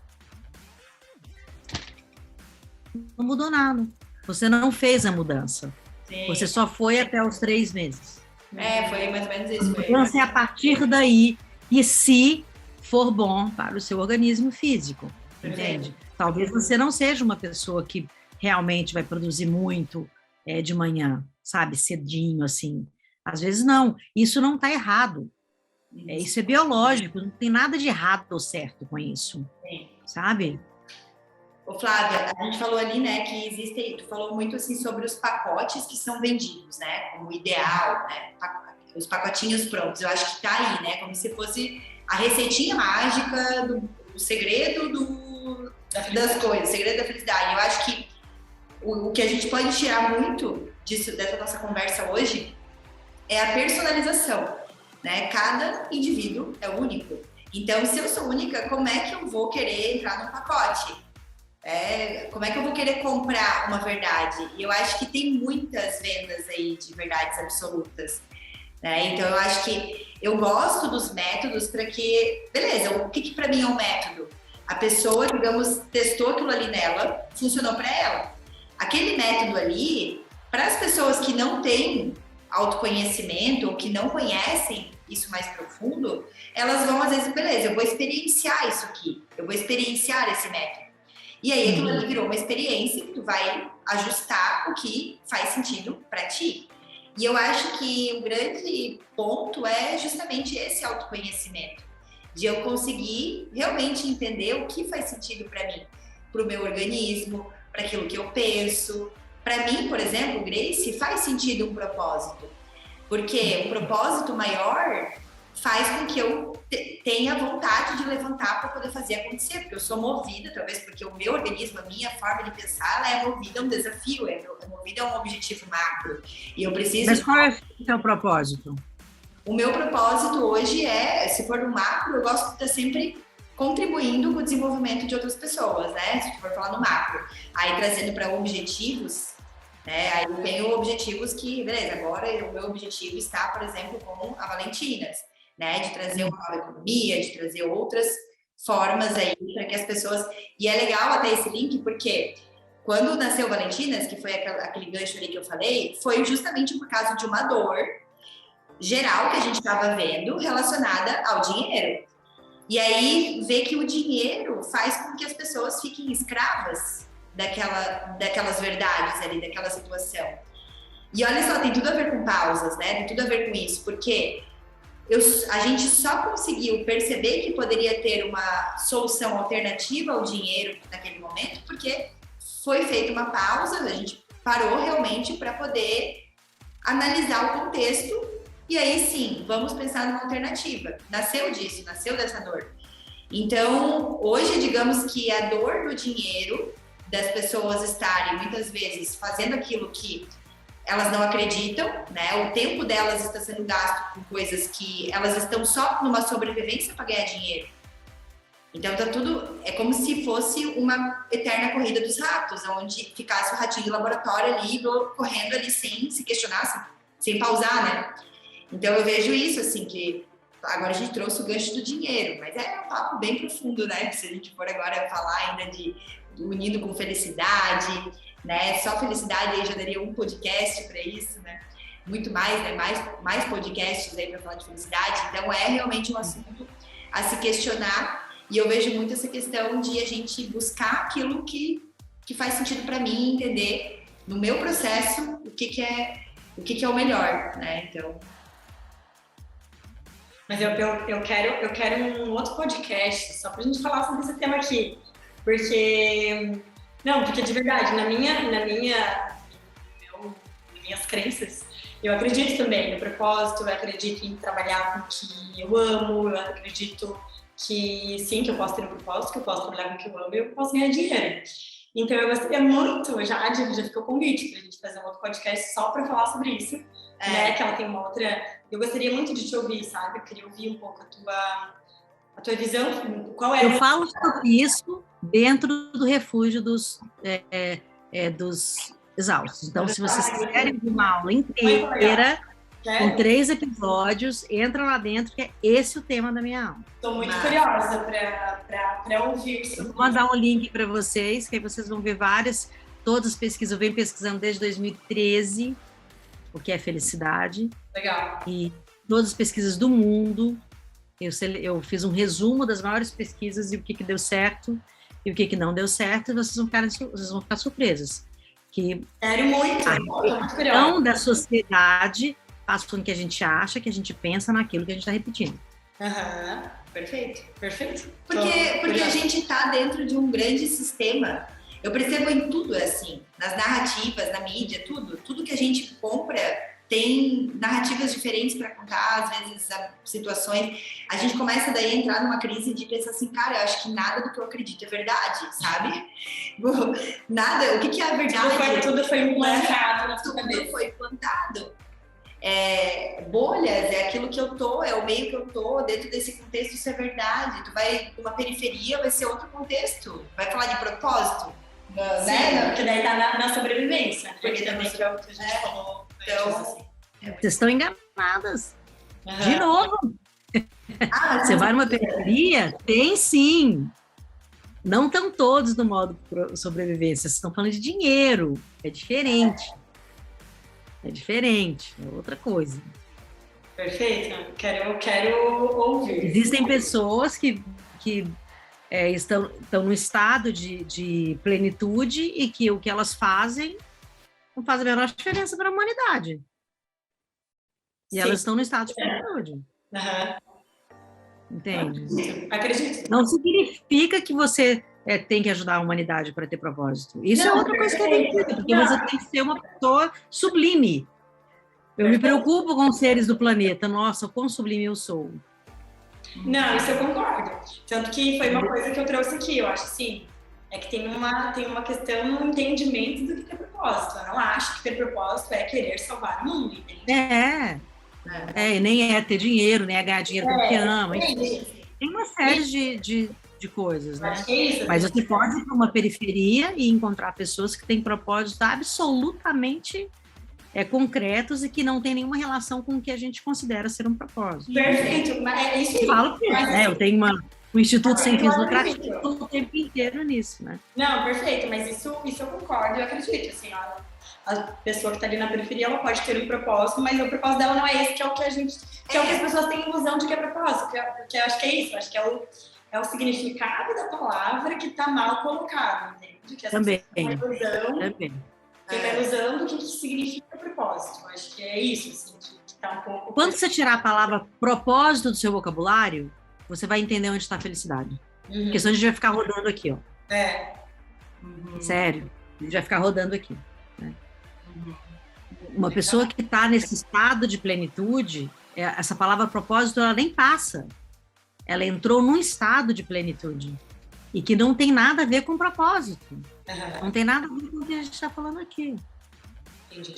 não mudou nada. Você não fez a mudança. Sim. Você só foi até os 3 meses. Foi mais ou menos isso. A mudança é a partir daí, e se for bom para o seu organismo físico, entende? Talvez você não seja uma pessoa que realmente vai produzir muito de manhã, sabe? Cedinho, assim. Às vezes não. Isso não está errado. Isso é biológico, não tem nada de errado ou certo com isso, sabe? Ô Flávia, a gente falou ali, né, que existem, tu falou muito assim sobre os pacotes que são vendidos, né, como ideal, né, os pacotinhos prontos, eu acho que tá aí, né, como se fosse a receitinha mágica do segredo das coisas, o segredo da felicidade. Eu acho que o que a gente pode tirar muito dessa nossa conversa hoje é a personalização. Né? Cada indivíduo é único. Então, se eu sou única, como é que eu vou querer entrar num pacote? Como é que eu vou querer comprar uma verdade? E eu acho que tem muitas vendas aí de verdades absolutas. Né? Então, eu acho que eu gosto dos métodos para que... Beleza, o que para mim é um método? A pessoa, digamos, testou aquilo ali nela, funcionou para ela. Aquele método ali, para as pessoas que não têm autoconhecimento ou que não conhecem isso mais profundo, elas vão às vezes, beleza, eu vou experienciar isso aqui, eu vou experienciar esse método. E aí aquilo ali virou uma experiência que tu vai ajustar o que faz sentido para ti. E eu acho que o grande ponto é justamente esse autoconhecimento, de eu conseguir realmente entender o que faz sentido para mim, para o meu organismo, para aquilo que eu penso. Para mim, por exemplo, Grace, faz sentido um propósito, porque um propósito maior faz com que eu tenha vontade de levantar para poder fazer acontecer, porque eu sou movida, talvez porque o meu organismo, a minha forma de pensar, ela é movida a um desafio, é movida a um objetivo macro, e eu preciso... Mas qual é o seu propósito? O meu propósito hoje se for no macro, eu gosto de estar sempre contribuindo com o desenvolvimento de outras pessoas, né? Se for falar no macro. Aí trazendo para objetivos, né? Aí eu tenho objetivos que, beleza, agora o meu objetivo está, por exemplo, com a Valentinas, né? De trazer uma nova economia, de trazer outras formas aí para que as pessoas... E é legal até esse link, porque quando nasceu Valentinas, que foi aquele gancho ali que eu falei, foi justamente por causa de uma dor geral que a gente estava vendo relacionada ao dinheiro. E aí, ver que o dinheiro faz com que as pessoas fiquem escravas daquelas verdades ali, daquela situação. E olha só, tem tudo a ver com pausas, né? Tem tudo a ver com isso, porque a gente só conseguiu perceber que poderia ter uma solução alternativa ao dinheiro naquele momento, porque foi feita uma pausa, a gente parou realmente para poder analisar o contexto e aí sim, vamos pensar numa alternativa. Nasceu disso, nasceu dessa dor. Então, hoje, digamos que a dor do dinheiro, das pessoas estarem muitas vezes fazendo aquilo que elas não acreditam, né? O tempo delas está sendo gasto com coisas que elas estão só numa sobrevivência para ganhar dinheiro. Então tá tudo, é como se fosse uma eterna corrida dos ratos, onde ficasse o ratinho de laboratório ali, correndo ali sem se questionar, sem pausar, né? Então eu vejo isso, assim, que agora a gente trouxe o gancho do dinheiro, mas é um papo bem profundo, né? Se a gente for agora falar ainda de unido com felicidade, né? Só felicidade aí já daria um podcast para isso, né? Muito mais, né? Mais podcasts aí para falar de felicidade. Então é realmente um assunto a se questionar. E eu vejo muito essa questão de a gente buscar aquilo que faz sentido para mim, entender no meu processo o que é o melhor, né? Então. Mas eu quero um outro podcast só pra gente falar sobre esse tema aqui. Porque de verdade, nas minhas crenças, eu acredito também no propósito, eu acredito em trabalhar com o que eu amo, eu acredito que sim, que eu posso ter um propósito, que eu posso trabalhar com o que eu amo e eu posso ganhar dinheiro. Então eu gostaria muito, já ficou o convite pra gente fazer um outro podcast só pra falar sobre isso, né? Que ela tem uma outra... Eu gostaria muito de te ouvir, sabe? Eu queria ouvir um pouco a tua visão, qual é... Eu falo sobre isso dentro do refúgio dos exaustos. Então, se vocês quiserem ver uma aula inteira, com 3 episódios, entra lá dentro, que é esse o tema da minha aula. Estou muito curiosa para ouvir isso. Eu vou mandar um link para vocês, que aí vocês vão ver todas as pesquisas. Eu venho pesquisando desde 2013, o que é felicidade. Legal. E todas as pesquisas do mundo. Eu fiz um resumo das maiores pesquisas e o que deu certo e o que não deu certo, e vocês vão ficar surpresos. Quero muito. A questão da sociedade faz com que a gente acha, que a gente pensa naquilo que a gente está repetindo. Perfeito. Porque a gente está dentro de um grande sistema. Eu percebo em tudo assim, nas narrativas, na mídia, tudo que a gente compra tem narrativas diferentes para contar, às vezes situações. A gente começa daí a entrar numa crise de pensar assim, cara, eu acho que nada do que eu acredito é verdade, sabe? Nada, o que é a verdade? Tudo foi implantado na sua cabeça. Tudo foi implantado. Bolhas, é aquilo que eu tô, é o meio que eu tô, dentro desse contexto isso é verdade. Tu vai numa periferia, vai ser outro contexto. Vai falar de propósito? Né? Porque daí tá na sobrevivência. Porque também que é o que a gente falou. Então, vocês estão enganadas. De novo. Você vai numa periferia? Tem sim. Não estão todos no modo sobrevivência. Vocês estão falando de dinheiro. É diferente. É outra coisa. Perfeito. Quero ouvir. Existem pessoas que estão num estado de plenitude e que o que elas fazem não faz a menor diferença para a humanidade. E elas estão no estado de plenitude. Entende? Acredito. Não significa que você tem que ajudar a humanidade para ter propósito. Isso é outra coisa que é mentira, porque você tem que ser uma pessoa sublime. Eu me preocupo com os seres do planeta. Nossa, o quão sublime eu sou. Não, isso eu concordo. Tanto que foi uma coisa que eu trouxe aqui, eu acho assim, é que tem uma questão no entendimento do que é propósito. Eu não acho que ter propósito é querer salvar o mundo, entende? Nem é ter dinheiro, nem é ganhar dinheiro porque ama. Enfim, tem uma série de coisas, né? Mas você pode ir para uma periferia e encontrar pessoas que têm propósitos absolutamente concretos e que não tem nenhuma relação com o que a gente considera ser um propósito. Perfeito, mas é isso. Eu falo que eu tenho um instituto sem fins lucrativos o tempo inteiro nisso, né? Não, perfeito, mas isso eu concordo, eu acredito, assim, a pessoa que está ali na periferia, ela pode ter um propósito, mas o propósito dela não é esse, que é o que a gente, que é o que as pessoas têm ilusão de que é propósito, porque eu acho que é isso, acho que é o significado da palavra que está mal colocado, entende? Que as também. pessoas têm a ilusão do que significa propósito. Eu acho que é isso, assim, que tá um pouco... Quando você tirar a palavra propósito do seu vocabulário, você vai entender onde está a felicidade. Porque senão a gente vai ficar rodando aqui, ó. É. Sério. A gente vai ficar rodando aqui. Né? Uma pessoa que está nesse estado de plenitude, essa palavra propósito, ela nem passa. Ela entrou num estado de plenitude e que não tem nada a ver com propósito. Não tem nada a ver com o que a gente está falando aqui.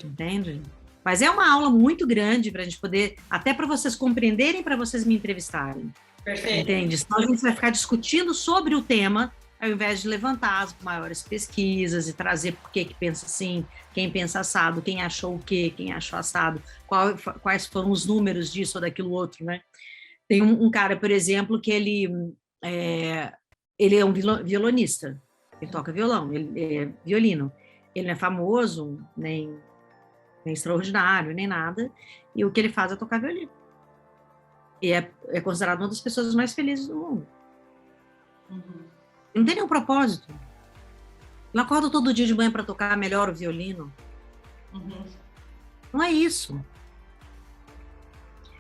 Entende? Mas é uma aula muito grande para a gente poder, até para vocês compreenderem, para vocês me entrevistarem. Perfeito. Entende? Senão a gente vai ficar discutindo sobre o tema, ao invés de levantar as maiores pesquisas e trazer por que pensa assim, quem pensa assado, quem achou o quê, quem achou assado, quais foram os números disso ou daquilo outro, né? Tem um cara, por exemplo, que ele é um violonista, ele toca violão, ele é violino, ele não é famoso, nem extraordinário, nem nada, e o que ele faz é tocar violino. E é considerado uma das pessoas mais felizes do mundo. Não tem nenhum propósito. Eu acordo todo dia de manhã para tocar melhor o violino. Não é isso.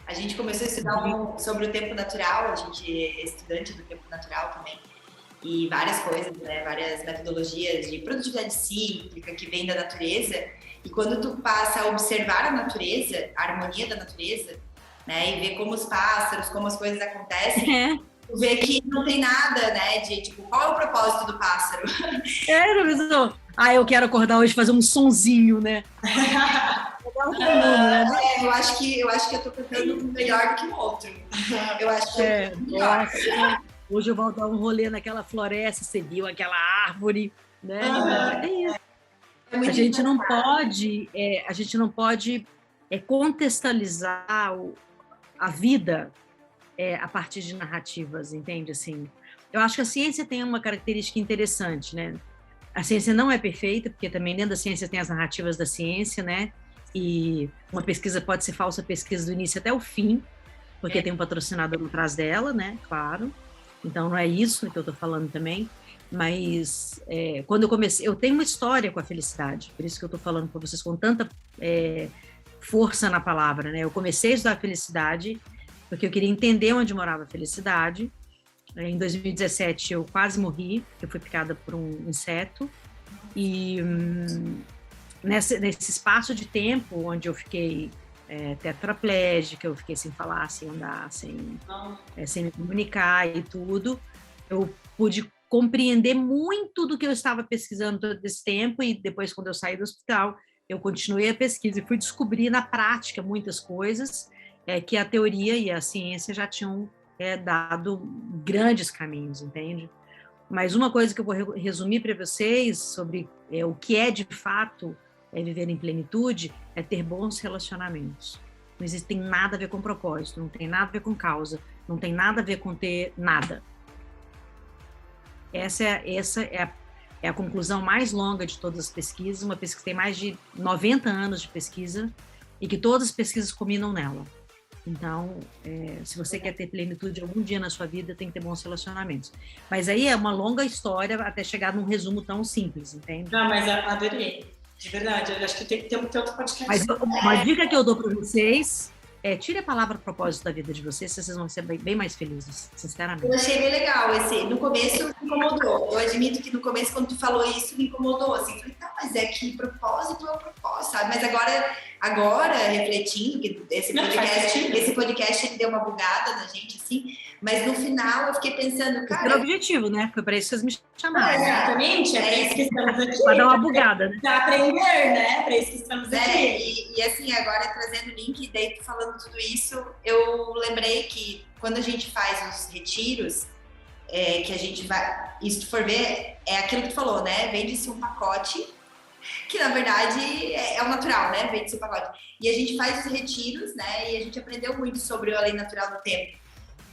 A gente começou a estudar sobre o tempo natural, a gente é estudante do tempo natural também, e várias coisas, né? Várias metodologias de produtividade cíclica que vem da natureza, e quando tu passa a observar a natureza, a harmonia da natureza, né? E ver como os pássaros, como as coisas acontecem, tu vê que não tem nada, né? De tipo, qual é o propósito do pássaro? Eu quero acordar hoje e fazer um sonzinho, né? Eu acho que eu tô cantando melhor do que o outro. Eu acho que eu tô melhor. Hoje eu vou dar um rolê naquela floresta, você viu aquela árvore, né? É isso. A gente não pode contextualizar a vida a partir de narrativas, entende? Assim, eu acho que a ciência tem uma característica interessante, né? A ciência não é perfeita, porque também dentro da ciência tem as narrativas da ciência, né? E uma pesquisa pode ser falsa pesquisa do início até o fim, porque tem um patrocinador atrás dela, né? Claro. Então, não é isso que eu estou falando também. Mas, quando eu comecei... Eu tenho uma história com a felicidade, por isso que eu estou falando para vocês com tanta força na palavra, né? Eu comecei a estudar a felicidade porque eu queria entender onde morava a felicidade. Em 2017, eu quase morri, eu fui picada por um inseto. E nesse espaço de tempo onde eu fiquei tetraplégica, eu fiquei sem falar, sem andar, sem me comunicar e tudo, eu pude compreender muito do que eu estava pesquisando todo esse tempo, e depois, quando eu saí do hospital, eu continuei a pesquisa e fui descobrir na prática muitas coisas que a teoria e a ciência já tinham dado grandes caminhos, entende? Mas uma coisa que eu vou resumir para vocês sobre o que é de fato viver em plenitude é ter bons relacionamentos. Não existe nada a ver com propósito, não tem nada a ver com causa, não tem nada a ver com ter nada. Essa é a conclusão mais longa de todas as pesquisas, uma pesquisa que tem mais de 90 anos de pesquisa e que todas as pesquisas culminam nela. Então, se você quer ter plenitude algum dia na sua vida, tem que ter bons relacionamentos. Mas aí é uma longa história até chegar num resumo tão simples, entende? Não, mas adorei. De verdade, eu acho que tem que ter outro podcast. Mas uma dica que eu dou para vocês tire a palavra propósito da vida de vocês vão ser bem mais felizes, sinceramente. Eu achei bem legal no começo me incomodou. Eu admito que no começo, quando tu falou isso, me incomodou, assim. Falei, tá, mas é que propósito é o propósito, sabe? Mas agora refletindo, que esse podcast ele deu uma bugada na gente, assim, mas no final eu fiquei pensando, cara... Era o objetivo, né? Foi para isso que vocês me chamaram. Exatamente, é para isso que estamos aqui. Para dar uma bugada, né? Para aprender, né? Para isso que estamos aqui. E assim, agora trazendo o link, e daí falando tudo isso, eu lembrei que quando a gente faz os retiros, que a gente vai... E se tu for ver, é aquilo que tu falou, né? Vende-se um pacote, que na verdade é o natural, né? Vende-se um pacote. E a gente faz os retiros, né? E a gente aprendeu muito sobre a lei natural do tempo.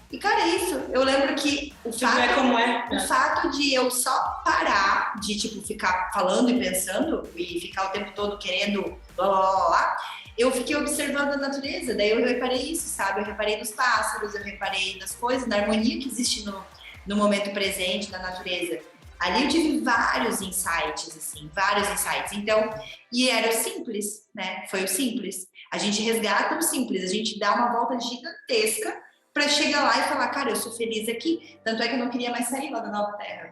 E, cara, é isso. Eu lembro que o fato de eu só parar de, tipo, ficar falando e pensando e ficar o tempo todo querendo blá, blá, blá, blá, eu fiquei observando a natureza. Daí eu reparei isso, sabe? Eu reparei nos pássaros, eu reparei nas coisas, na harmonia que existe no momento presente, na natureza. Ali eu tive vários insights, assim, vários insights. Então, e era o simples, né? Foi o simples. A gente resgata o simples, a gente dá uma volta gigantesca para chegar lá e falar, cara, eu sou feliz aqui. Tanto é que eu não queria mais sair lá da Nova Terra.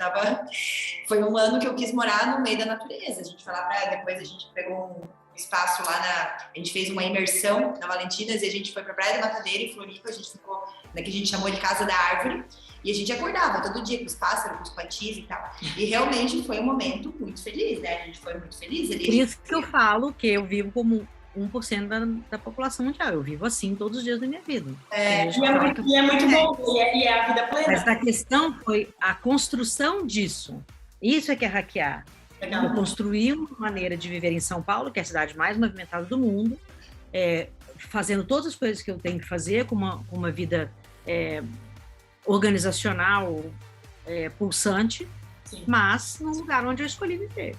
Foi um ano que eu quis morar no meio da natureza. A gente foi lá depois a gente pegou espaço lá a gente fez uma imersão na Valentinas e a gente foi pra Praia do Matadeiro, em Floripa, a gente ficou na que a gente chamou de Casa da Árvore, e a gente acordava todo dia com os pássaros, com os patis e tal. E realmente foi um momento muito feliz, né? A gente foi muito feliz ali. Por isso que eu falo que eu vivo como 1% da população mundial. Eu vivo assim todos os dias da minha vida. E é muito bom, e é a vida plena. Mas a questão foi a construção disso. Isso é que é hackear. Legal. Eu construí uma maneira de viver em São Paulo, que é a cidade mais movimentada do mundo, fazendo todas as coisas que eu tenho que fazer, com uma vida organizacional, pulsante, Sim. mas num lugar onde eu escolhi viver.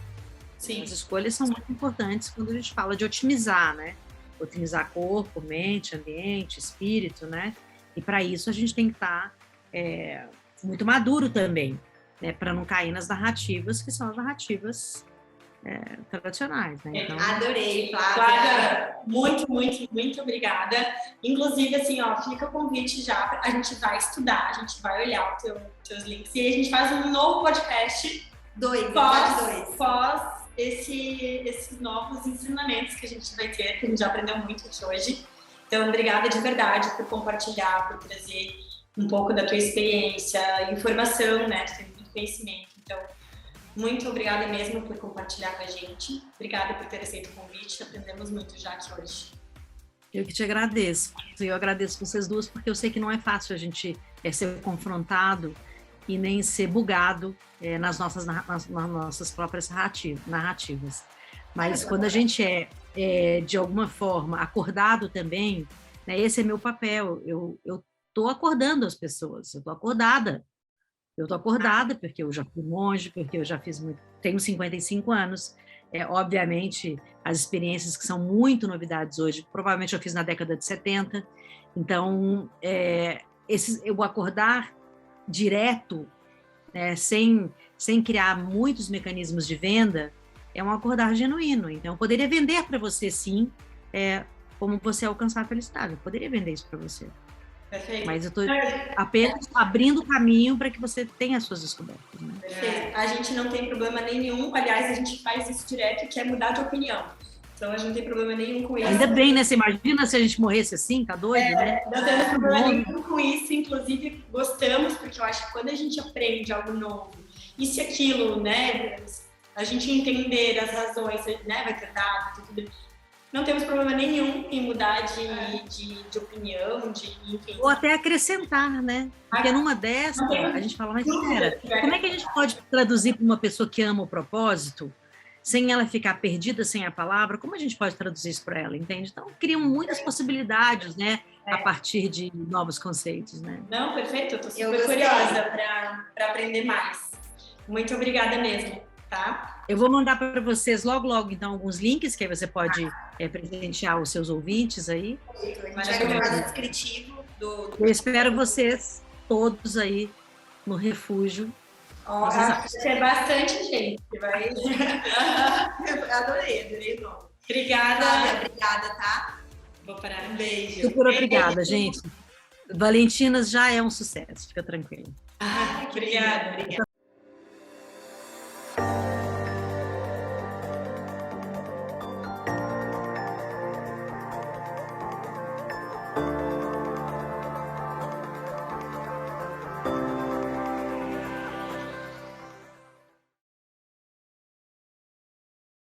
Sim. As escolhas são muito importantes quando a gente fala de otimizar, né? Otimizar corpo, mente, ambiente, espírito, né? E para isso a gente tem que estar muito maduro também, né? Para não cair nas narrativas que são as narrativas tradicionais, né? Então, adorei, Flávia, muito, muito, muito obrigada. Inclusive, assim, ó, fica o convite já, a gente vai estudar, a gente vai olhar os teus links e a gente faz um novo podcast pós esses novos ensinamentos que a gente vai ter, que a gente já aprendeu muito aqui hoje. Então, obrigada de verdade por compartilhar, por trazer um pouco da tua experiência, informação, né? Tu tem muito conhecimento. Então, muito obrigada mesmo por compartilhar com a gente. Obrigada por ter aceito o convite. Aprendemos muito já aqui hoje. Eu que te agradeço. Eu agradeço vocês duas, porque eu sei que não é fácil a gente ser confrontado e nem ser bugado nas nossas próprias narrativas. Mas quando a gente de alguma forma, acordado também, né, esse é meu papel. Eu estou acordando as pessoas, eu estou acordada. Eu estou acordada porque eu já fui monge, porque eu já fiz muito, tenho 55 anos. Obviamente, as experiências que são muito novidades hoje, provavelmente eu fiz na década de 70. Então, eu acordar direto, sem criar muitos mecanismos de venda, é um acordar genuíno. Então, eu poderia vender para você, sim, como você alcançar a felicidade. Eu poderia vender isso para você. Perfeito. Mas eu estou apenas abrindo o caminho para que você tenha as suas descobertas. Né? Perfeito. A gente não tem problema nenhum. Aliás, a gente faz isso direto, que é mudar de opinião. Então, a gente não tem problema nenhum com isso. Ainda bem, né? Você imagina se a gente morresse assim? Tá doido, né? Não temos problema nenhum com isso. Inclusive, gostamos, porque eu acho que quando a gente aprende algo novo, e se aquilo, né, a gente entender as razões, né, vai ter dado, tudo, não temos problema nenhum em mudar de opinião, enfim. Ou até acrescentar, né? Porque numa dessa, a gente fala, mas espera, como é que a gente pode traduzir para uma pessoa que ama o propósito, sem ela ficar perdida sem a palavra? Como a gente pode traduzir isso para ela, entende? Então, criam muitas possibilidades, né? A partir de novos conceitos, né? Não, perfeito. Eu tô super curiosa para aprender mais. Muito obrigada mesmo, tá? Eu vou mandar para vocês logo, então, alguns links que aí você pode presentear os seus ouvintes aí. A gente vai colocar no descritivo Eu espero vocês todos aí no refúgio. Acho que é bastante gente que vai. Adorei o nome. Obrigada. Obrigada, tá? Vou parar. Um beijo. Super obrigada, gente. Valentinas já é um sucesso, fica tranquilo. Obrigada.